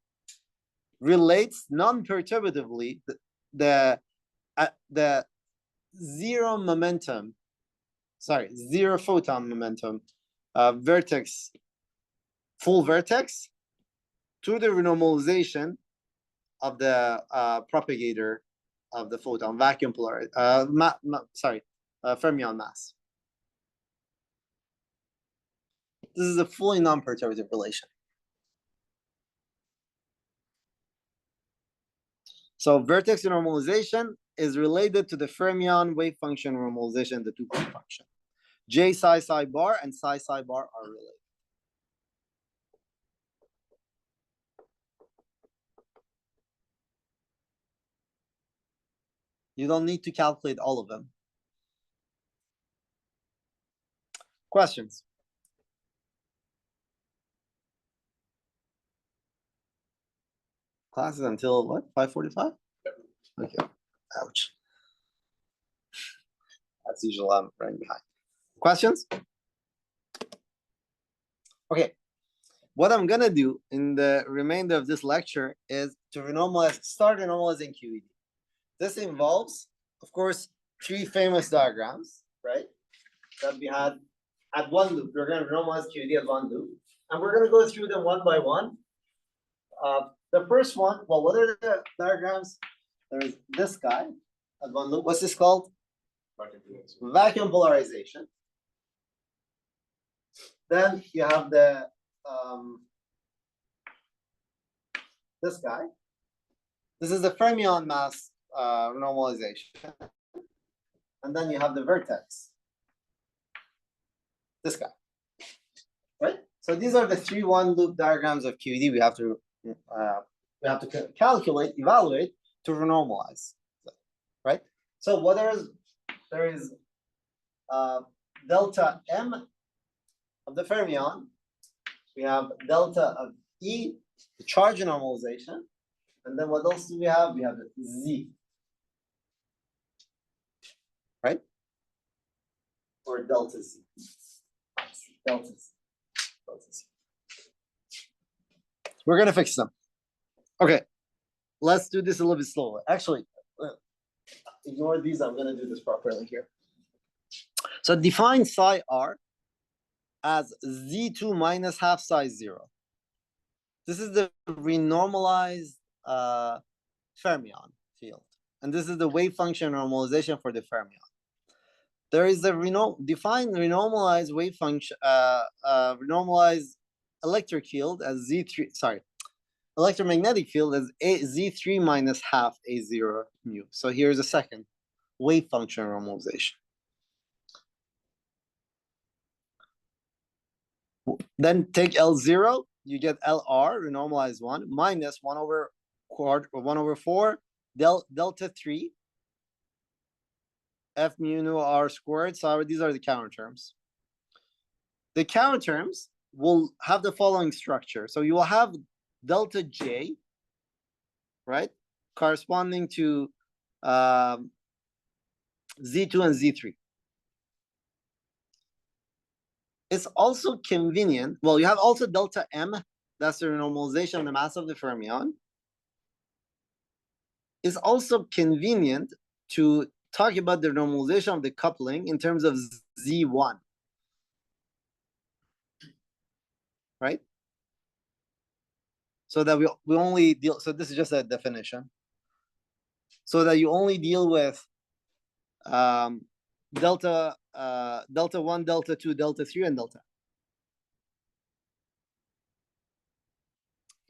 relates non-perturbatively the 0 momentum, sorry, 0 photon momentum vertex, full vertex to the renormalization of the propagator of the photon, vacuum polarity, fermion mass. This is a fully non-perturbative relation. So vertex normalization is related to the fermion wave function normalization, the 2-point function. J psi psi bar and psi psi bar are related. You don't need to calculate all of them. Questions? Classes until what? 5:45? Okay. Ouch. As usual, I'm running behind. Questions? Okay. What I'm gonna do in the remainder of this lecture is to start renormalizing QED. This involves, of course, three famous diagrams, right? That we had at one loop. We're gonna renormalize QED at one loop, and we're gonna go through them one by one. The first one, well, what are the diagrams? There's this guy at one loop. What's this called? Vacuum polarization. Then you have the this guy. This is the fermion mass normalization. And then you have the vertex. This guy. Right? So these are the three one-loop diagrams of QED we have to calculate, evaluate to renormalize. Right? So what there is delta M of the fermion. We have delta of E, the charge normalization. And then what else do we have? We have the Z. Right? Or delta Z. Delta Z. Delta Z. We're going to fix them. Okay. Let's do this a little bit slower. Actually, ignore these. I'm going to do this properly here. So define psi R as Z2 minus half psi 0. This is the renormalized fermion field. And this is the wave function normalization for the fermion. There is a defined renormalized wave function, renormalized electric field as electromagnetic field as Z3 minus half A0 mu. So here's a second wave function normalization. Then take L0, you get LR, renormalized 1, minus 1 over 4 delta 3 F mu nu R squared. So these are the counter terms. The counter terms will have the following structure. So you will have delta J, right, corresponding to Z2 and Z3. It's also convenient. Well, you have also delta M, that's the renormalization of the mass of the fermion. It's also convenient to talk about the normalization of the coupling in terms of Z1. Right? So that we only deal, so this is just a definition. So that you only deal with delta 1, delta 2, delta 3, and delta.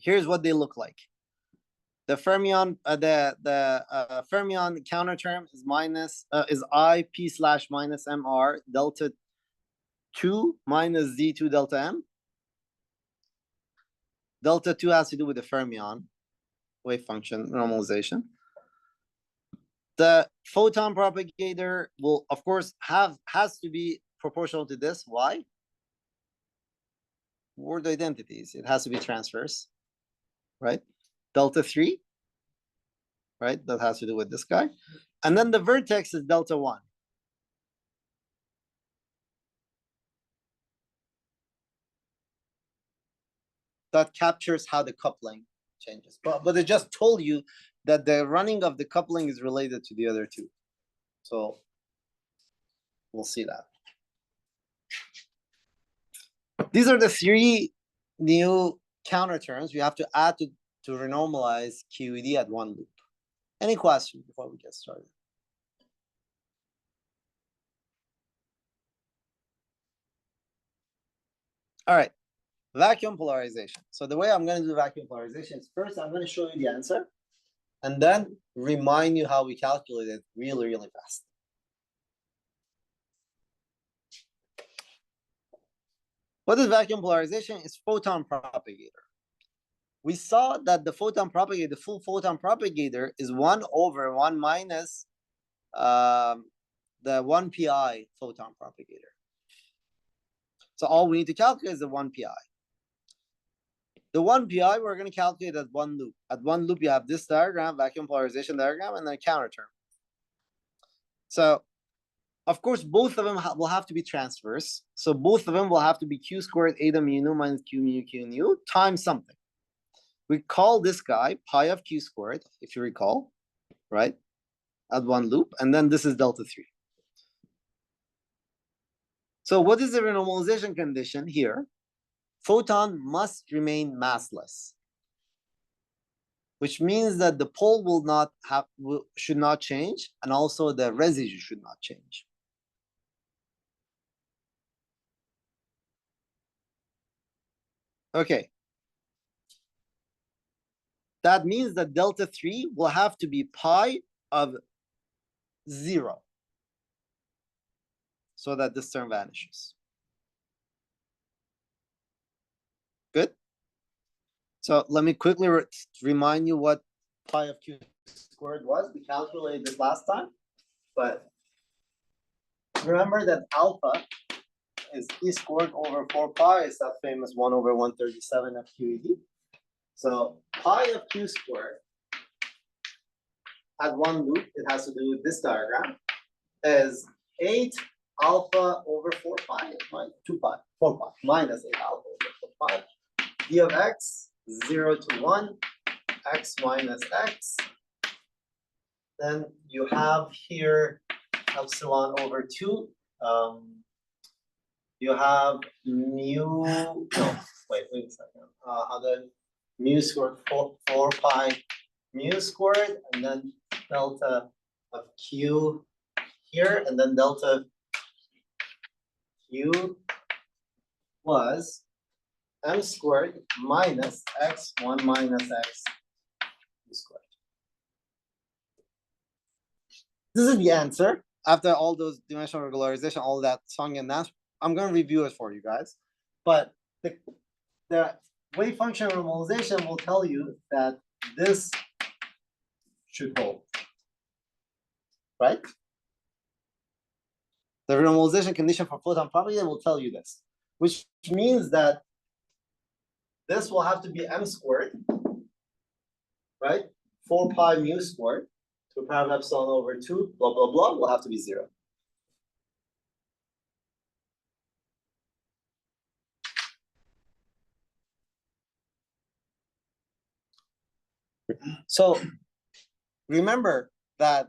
Here's what they look like. The fermion, fermion counter term is is I p slash minus mr delta 2 minus Z2 delta M. Delta 2 has to do with the fermion wave function normalization. The photon propagator will, of course, has to be proportional to this. Why? Word identities. It has to be transverse, right? Delta 3, right? That has to do with this guy. And then the vertex is delta 1. That captures how the coupling changes. But it just told you that the running of the coupling is related to the other two. So we'll see that. These are the three new counter terms we have to add to renormalize QED at one loop. Any questions before we get started? All right, vacuum polarization. So the way I'm going to do vacuum polarization is first I'm going to show you the answer and then remind you how we calculate it really, really fast. What is vacuum polarization? It's photon propagator. We saw that the photon propagator, the full photon propagator is 1 over 1 minus the 1 pi photon propagator. So all we need to calculate is the 1 pi. The one pi we're going to calculate at one loop. At one loop, you have this diagram, vacuum polarization diagram, and then a counter term. So, of course, both of them will have to be transverse. So both of them will have to be q squared eta mu nu minus q mu q nu times something. We call this guy pi of q squared, if you recall, right? At one loop, and then this is delta 3. So what is the renormalization condition here? Photon must remain massless, which means that the pole should not change, and also the residue should not change. Okay. That means that delta 3 will have to be pi of 0 so that this term vanishes. Good. So let me quickly remind you what pi of q squared was. We calculated this last time, but remember that alpha is e squared over 4 pi. It's that famous 1 over 137 of QED. So pi of q squared at one loop, it has to do with this diagram, is 8 alpha over 4 pi, right? 2 pi, 4 pi, minus 8 alpha over 4 pi. D of x, 0 to 1, x minus x. Then you have here epsilon over 2. You have mu, no, wait a second. Other mu squared 4 pi mu squared, and then delta of q here, and then delta q was m squared minus x1 minus x squared. This is the answer. After all those dimensional regularization, all that song and dance, I'm going to review it for you guys. But the wave function normalization will tell you that this should hold, right? The renormalization condition for photon property will tell you this, which means that this will have to be m squared, right? 4 pi mu squared to the power of epsilon over 2, blah, blah, blah, will have to be 0. So remember that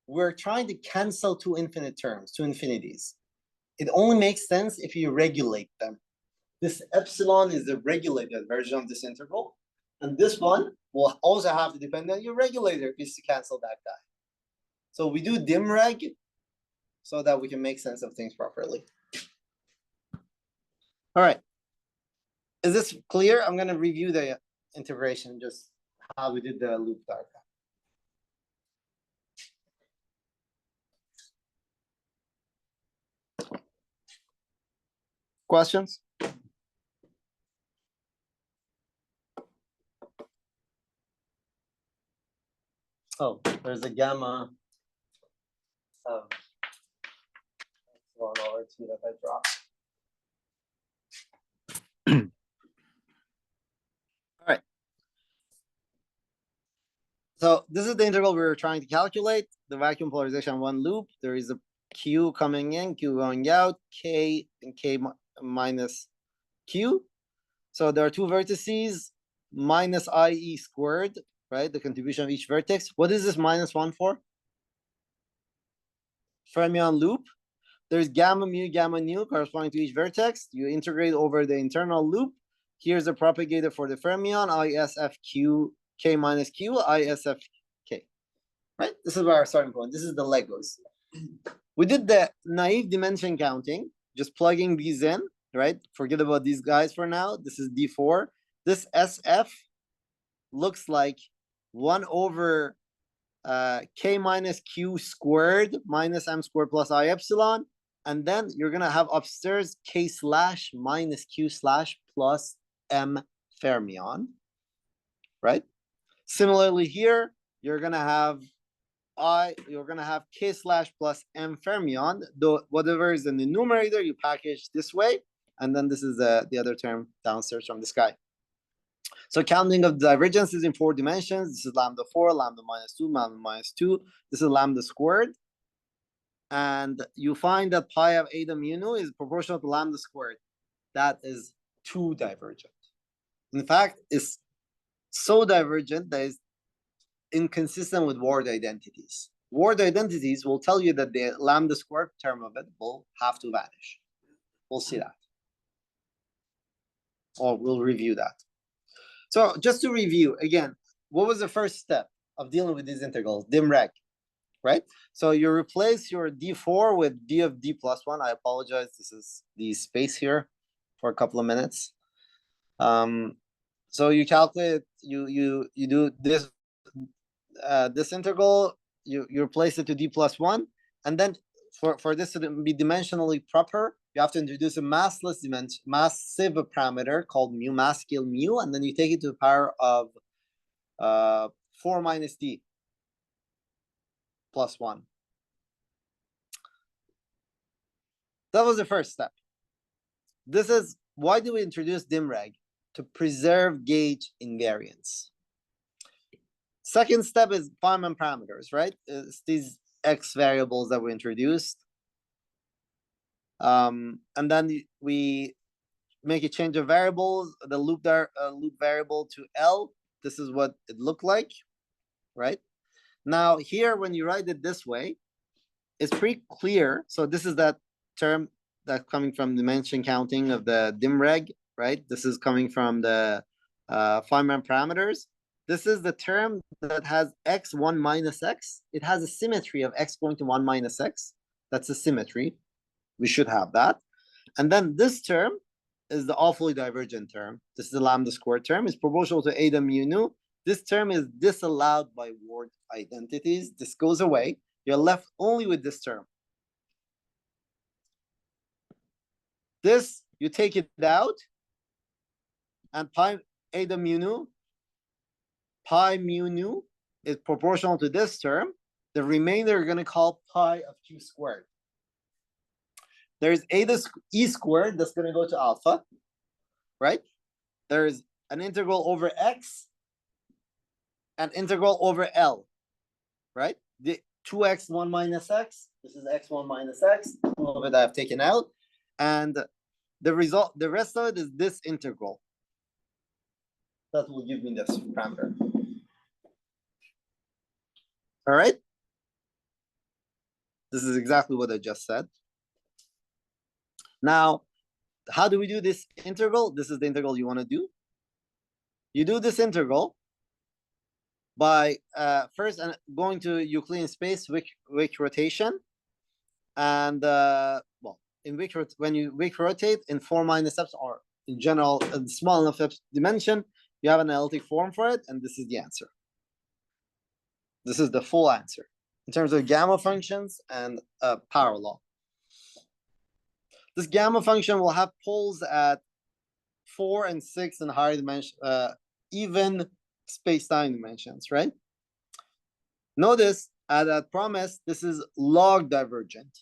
we're trying to cancel two infinite terms, two infinities. It only makes sense if you regulate them. This epsilon is the regulated version of this integral. And this one will also have to depend on your regulator if it's to cancel that guy. So we do dim reg so that we can make sense of things properly. All right. Is this clear? I'm going to review the integration, just how we did the loop diagram. Questions? Oh, there's a gamma epsilon over 2 that I dropped. All right. So this is the integral we were trying to calculate. The vacuum polarization on one loop. There is a Q coming in, Q going out, K and K minus Q. So there are two vertices, minus IE squared, right? The contribution of each vertex. What is this minus 1 for? Fermion loop. There's gamma mu, gamma nu corresponding to each vertex. You integrate over the internal loop. Here's the propagator for the fermion, ISFQ K minus Q, ISFK. Right? This is our starting point. This is the Legos. We did the naive dimension counting, just plugging these in, right? Forget about these guys for now. This is D4. This SF looks like 1 over K minus Q squared minus M squared plus I epsilon. And then you're going to have upstairs K slash minus Q slash plus M fermion, right? Similarly here, you're going to have K slash plus M fermion. Though whatever is in the numerator, you package this way. And then this is the other term downstairs from this guy. So counting of divergence is in 4 dimensions. This is lambda 4, lambda minus 2, lambda minus 2. This is lambda squared. And you find that pi of eta mu nu is proportional to lambda squared. That is too divergent. In fact, it's so divergent that it's inconsistent with word identities. Word identities will tell you that the lambda squared term of it will have to vanish. We'll see that. Or we'll review that. So just to review, again, what was the first step of dealing with these integrals? Dim reg, right? So you replace your d4 with d of d plus 1. I apologize. This is the space here for a couple of minutes. So you calculate, you do this this integral, you replace it to d plus 1, and then for this to be dimensionally proper, you have to introduce a massive parameter called mu, mass scale mu, and then you take it to the power of 4 minus d plus 1. That was the first step. This is why do we introduce dim reg? To preserve gauge invariance. Second step is Feynman parameters, right? It's these x variables that we introduced. And then we make a change of variables, the loop variable to L. This is what it looked like, right? Now here, when you write it this way, it's pretty clear. So this is that term that's coming from dimension counting of the dim reg, right? This is coming from the Feynman parameters. This is the term that has x 1 minus x. It has a symmetry of x going to 1 minus x. That's a symmetry. We should have that. And then this term is the awfully divergent term. This is the lambda squared term. It's proportional to eta mu nu. This term is disallowed by word identities. This goes away. You're left only with this term. This, you take it out, and pi eta mu nu, pi mu nu is proportional to this term. The remainder you're going to call pi of q squared. There's eta e squared that's going to go to alpha, right? There's an integral over x and integral over L, right? The 2x 1 minus x. This is x1 minus x. All of it I've taken out. And the result, the rest of it is this integral. That will give me this parameter. All right? This is exactly what I just said. Now, how do we do this integral? This is the integral you want to do. You do this integral by first going to Euclidean space, Wick rotation. And well, in Wick, when you Wick rotate in 4 minus epsilon, or in general, a small enough dimension, you have an analytic form for it, and this is the answer. This is the full answer in terms of gamma functions and power law. This gamma function will have poles at 4 and 6 and higher dimension, even space-time dimensions, right? Notice, as I promised, this is log divergent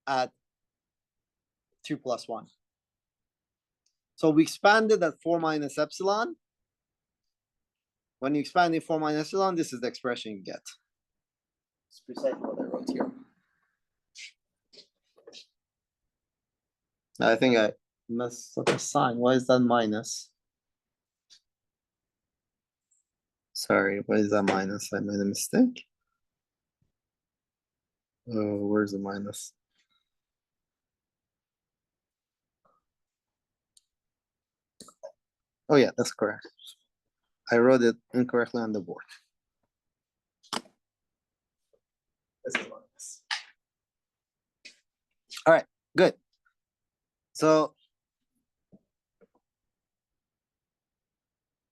at 2 plus 1. So we expanded at 4 minus epsilon. When you expand in 4 minus epsilon, this is the expression you get. It's precisely what I wrote here. I think I messed up the sign. Why is that minus? Sorry, why is that minus? I made a mistake. Oh, where's the minus? Oh yeah, that's correct. I wrote it incorrectly on the board. This is minus. All right, good. So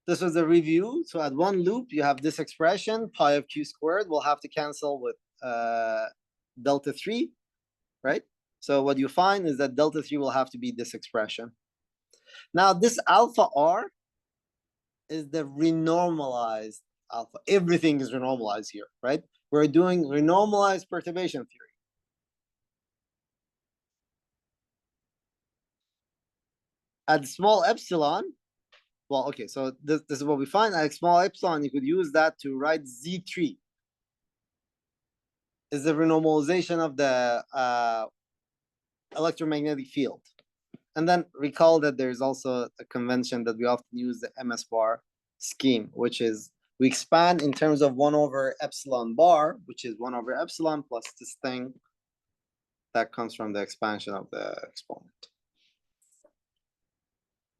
this was the review. So at one loop, you have this expression, pi of q squared. We'll have to cancel with delta 3, right? So what you find is that delta 3 will have to be this expression. Now, this alpha r is the renormalized alpha. Everything is renormalized here, right? We're doing renormalized perturbation theory. At small epsilon, well, okay, so this is what we find at small epsilon. You could use that to write Z3 is the renormalization of the electromagnetic field. And then recall that there's also a convention that we often use, the MS bar scheme, which is we expand in terms of 1 over epsilon bar, which is 1 over epsilon plus this thing that comes from the expansion of the exponent,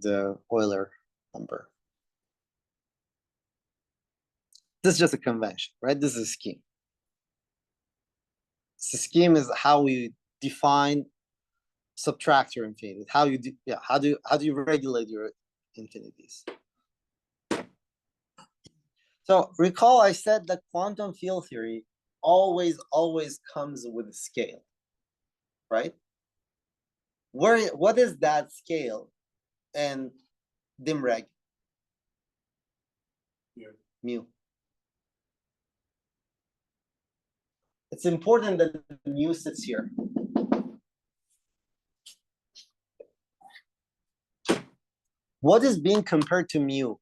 the Euler number. This is just a convention, right? This is a scheme. The scheme is how we define subtract your infinities. How you do, yeah, how do you regulate your infinities? So recall I said that quantum field theory always comes with a scale, right? What is that scale in dim reg? Mu. It's important that mu sits here. What is being compared to mu?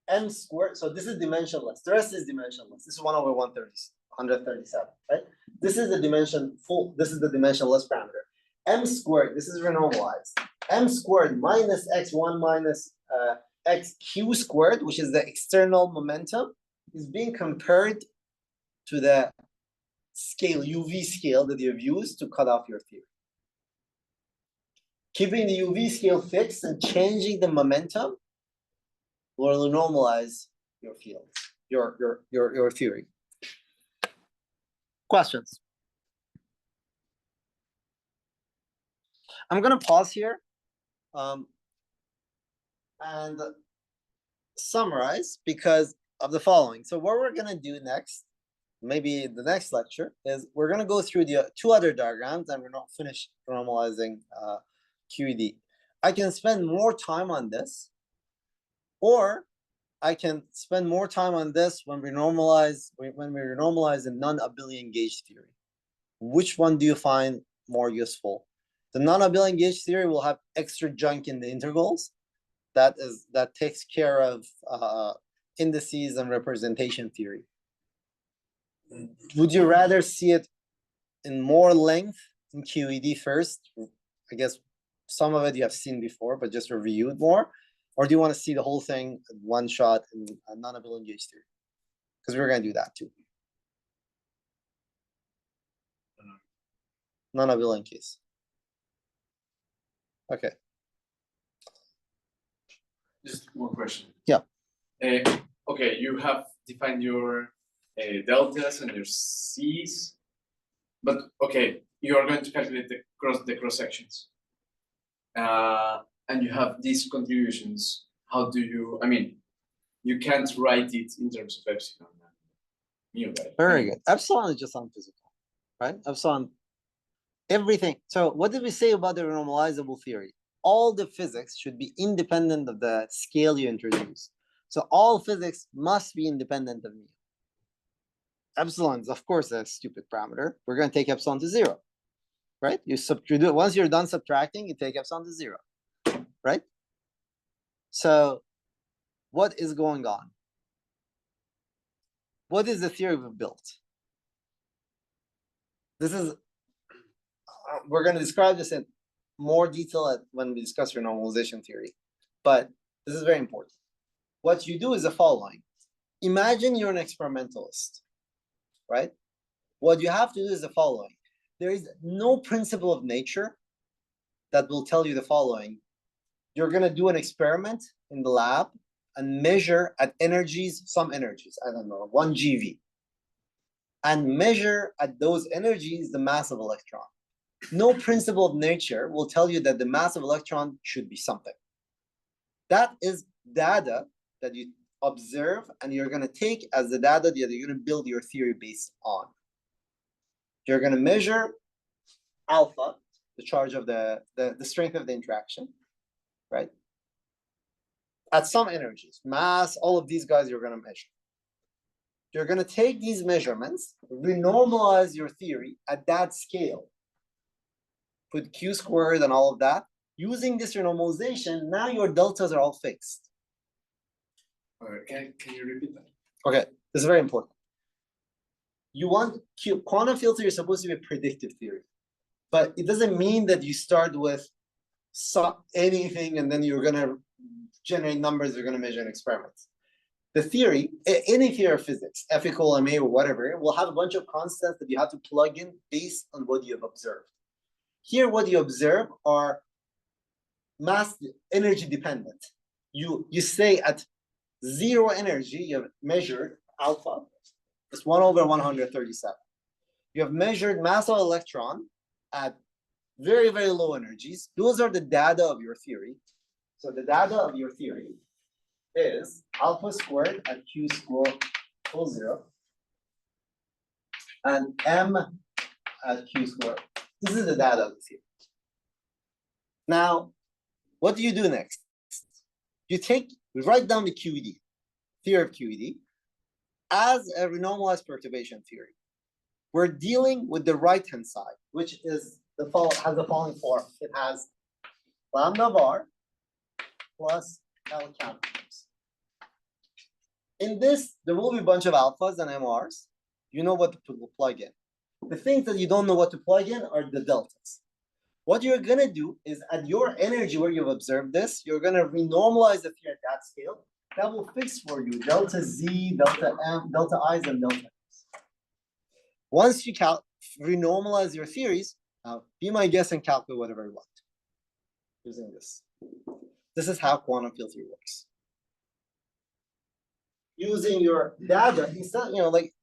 M squared. So this is dimensionless. The rest is dimensionless. This is 1 over 137, right? This is the dimension full. This is the dimensionless parameter. M squared. This is renormalized. M squared minus x1 minus xq squared, which is the external momentum, is being compared to the scale, UV scale that you've used to cut off your theory. Keeping the UV scale fixed and changing the momentum will normalize your field, your theory. Questions? I'm gonna pause here and summarize because of the following. So what we're gonna do next, maybe the next lecture, is we're gonna go through the 2 other diagrams and we're not finished normalizing QED. I can spend more time on this, or I can spend more time on this when we normalize the non-abelian gauge theory. Which one do you find more useful? The non-abelian gauge theory will have extra junk in the integrals. That takes care of indices and representation theory. Would you rather see it in more length in QED first? I guess some of it you have seen before, but just reviewed more. Or do you want to see the whole thing in one shot in a non-abelian gauge theory? Because we're going to do that too. Non-abelian case. Okay. Just one question. Yeah. Okay, you have defined your deltas and your C's, but okay, you are going to calculate the cross sections, and you have these contributions. How do you? I mean, you can't write it in terms of epsilon. Right? Very good. Epsilon is just unphysical, right? Epsilon, everything. So what did we say about the renormalizable theory? All the physics should be independent of the scale you introduce. So all physics must be independent of mu. Epsilon is, of course, a stupid parameter. We're going to take epsilon to 0, right? You do it once you're done subtracting, you take epsilon to 0, right? So what is going on? What is the theory we've built? This is, we're going to describe this in more detail when we discuss renormalization theory, but this is very important. What you do is the following. Imagine you're an experimentalist, right? What you have to do is the following. There is no principle of nature that will tell you the following. You're going to do an experiment in the lab and measure at energies, some energies, I don't know, 1 GeV, and measure at those energies the mass of electron. No principle of nature will tell you that the mass of electron should be something. That is data that you observe and you're going to take as the data that you're going to build your theory based on. You're going to measure alpha, the charge of the strength of the interaction, right? At some energies, mass, all of these guys you're going to measure. You're going to take these measurements, renormalize your theory at that scale, put Q squared and all of that. Using this renormalization, now your deltas are all fixed. Can you repeat that? Okay, this is very important. You want quantum field theory is supposed to be a predictive theory, but it doesn't mean that you start with anything and then you're gonna generate numbers you're gonna measure in experiments. The theory, any theory of physics, F equal ma or whatever, will have a bunch of constants that you have to plug in based on what you have observed. Here, what you observe are mass energy dependent. You say at zero energy, you have measured alpha, it's 1/137. You have measured mass of electron at very, very low energies. Those are the data of your theory. So the data of your theory is alpha squared at q squared equals 0 and m at q squared. This is the data of the theory. Now, what do you do next? We write down the QED, theory of QED, as a renormalized perturbation theory. We're dealing with the right-hand side, which is has the following form. It has lambda bar plus L counterterms. In this, there will be a bunch of alphas and MRs. You know what to plug in. The things that you don't know what to plug in are the deltas. What you're going to do is at your energy where you've observed this, you're going to renormalize the theory at that scale. That will fix for you delta Z, delta M, delta I's, and delta M's. Once you renormalize your theories, be my guest and calculate whatever you want using this. This is how quantum field theory works. Using your data, instead, like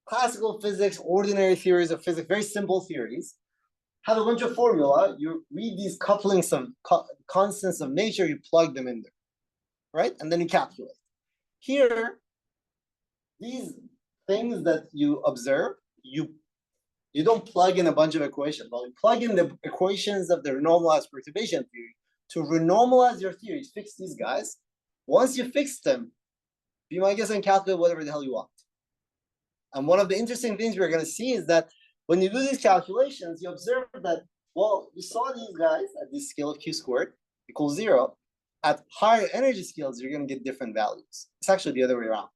classical physics, ordinary theories of physics, very simple theories, have a bunch of formula. You read these couplings of constants of nature, you plug them in there, right? And then you calculate. Here, these things that you observe, you don't plug in a bunch of equations, but you plug in the equations of the renormalized perturbation theory to renormalize your theories, fix these guys. Once you fix them, be my guest and calculate whatever the hell you want. And one of the interesting things we're going to see is that when you do these calculations, you observe that, well, you saw these guys at this scale of q squared equals 0. At higher energy scales, you're going to get different values. It's actually the other way around.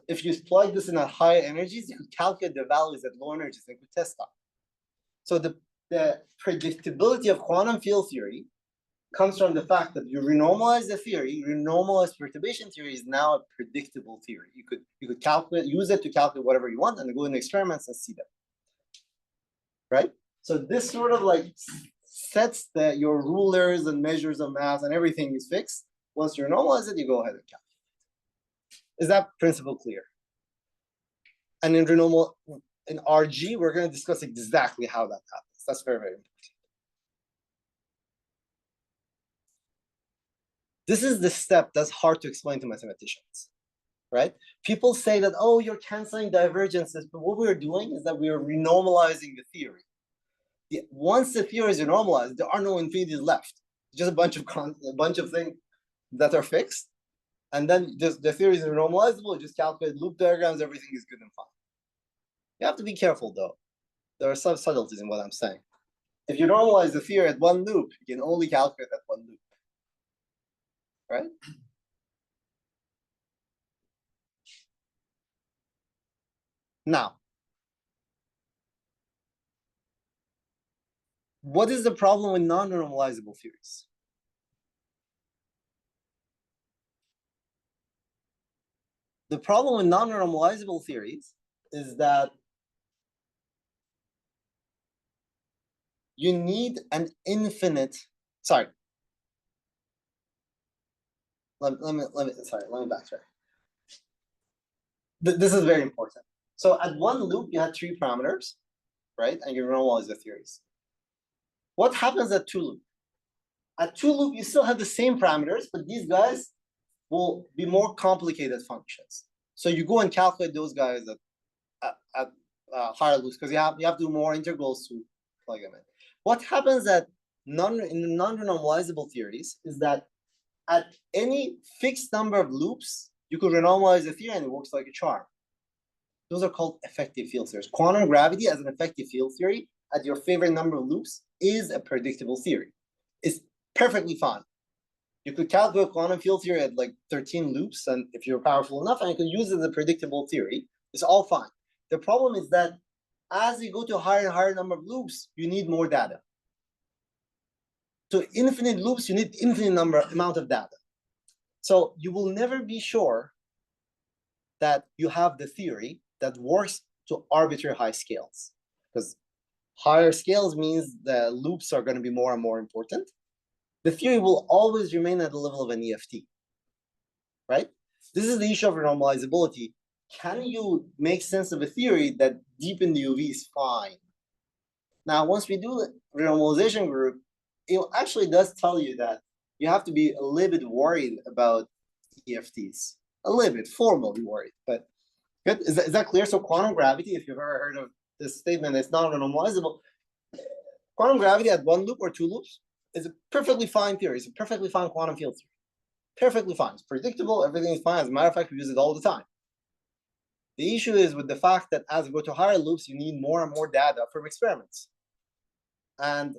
If you plug this in at higher energies, you could calculate the values at low energies and could test that. So the predictability of quantum field theory comes from the fact that you renormalize the theory. Renormalized perturbation theory is now a predictable theory. You could calculate, use it to calculate whatever you want, and go in experiments and see them. Right? So this sort of like sets your rulers and measures of mass and everything is fixed. Once you normalize it, you go ahead and calculate. Is that principle clear? And in RG, we're going to discuss exactly how that happens. That's very, very important. This is the step that's hard to explain to mathematicians, right? People say that, oh, you're canceling divergences, but what we're doing is that we are renormalizing the theory. Once the theory is renormalized, there are no infinities left. Just a bunch of things that are fixed, and then the theory is renormalizable. You just calculate loop diagrams, everything is good and fine. You have to be careful, though. There are some subtleties in what I'm saying. If you normalize the theory at one loop, you can only calculate at one loop. Right? Now, what is the problem with non-normalizable theories? The problem with non-normalizable theories is that you need an infinite, sorry. Let me backtrack. This is very important. So at one loop, you had 3 parameters, right? And you normalize the theories. What happens at 2 loop? At 2 loop, you still have the same parameters, but these guys will be more complicated functions. So you go and calculate those guys at higher loops because you have to do more integrals to plug them in. What happens in non-renormalizable theories is that at any fixed number of loops, you could renormalize the theory and it works like a charm. Those are called effective field theories. Quantum gravity as an effective field theory at your favorite number of loops is a predictable theory. It's perfectly fine. You could calculate quantum field theory at like 13 loops, and if you're powerful enough, and you can use it as a predictable theory, it's all fine. The problem is that as you go to a higher and higher number of loops, you need more data. So infinite loops, you need infinite amount of data. So you will never be sure that you have the theory that works to arbitrary high scales, because higher scales means the loops are going to be more and more important. The theory will always remain at the level of an EFT, right? This is the issue of renormalizability. Can you make sense of a theory that deep in the UV is fine? Now, once we do the renormalization group, it actually does tell you that you have to be a little bit worried about EFTs, a little bit formally worried, but good. Is that clear? So quantum gravity, if you've ever heard of this statement, it's not renormalizable. Quantum gravity at one loop or two loops is a perfectly fine theory. It's a perfectly fine quantum field theory. Perfectly fine. It's predictable. Everything is fine. As a matter of fact, we use it all the time. The issue is with the fact that as you go to higher loops, you need more and more data from experiments. And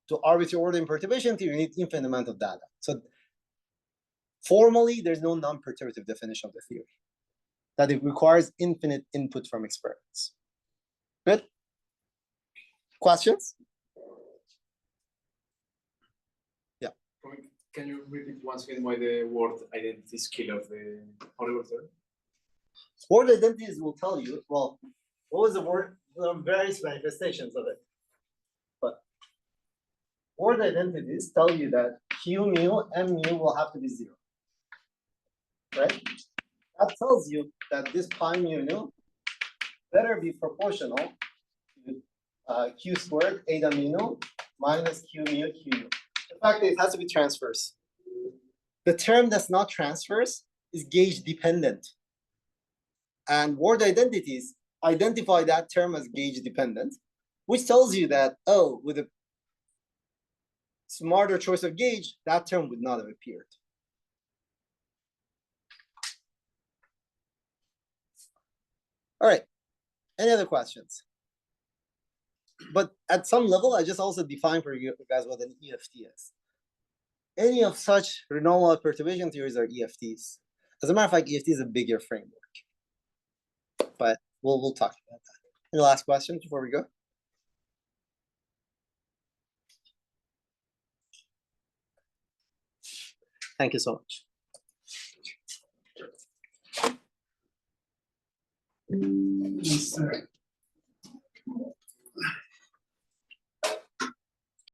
to arbitrary order in perturbation theory, you need infinite amount of data. So formally, there's no non-perturbative definition of the theory, that it requires infinite input from experiments. Good? Questions? Yeah. Can you repeat once again why the word identity is key of the Horrible theory? Word identities will tell you, well, what was the word? There are various manifestations of it. But word identities tell you that Q mu, M mu will have to be 0. Right? That tells you that this pi mu nu better be proportional to Q squared eta mu nu minus Q mu Q nu. In fact, it has to be transverse. The term that's not transverse is gauge dependent. And word identities identify that term as gauge dependent, which tells you that, oh, with a smarter choice of gauge, that term would not have appeared. All right, any other questions? But at some level, I just also define for you guys what an EFT is. Any of such renormalized perturbation theories are EFTs. As a matter of fact, EFT is a bigger framework. But we'll talk about that. Any last questions before we go? Thank you so much.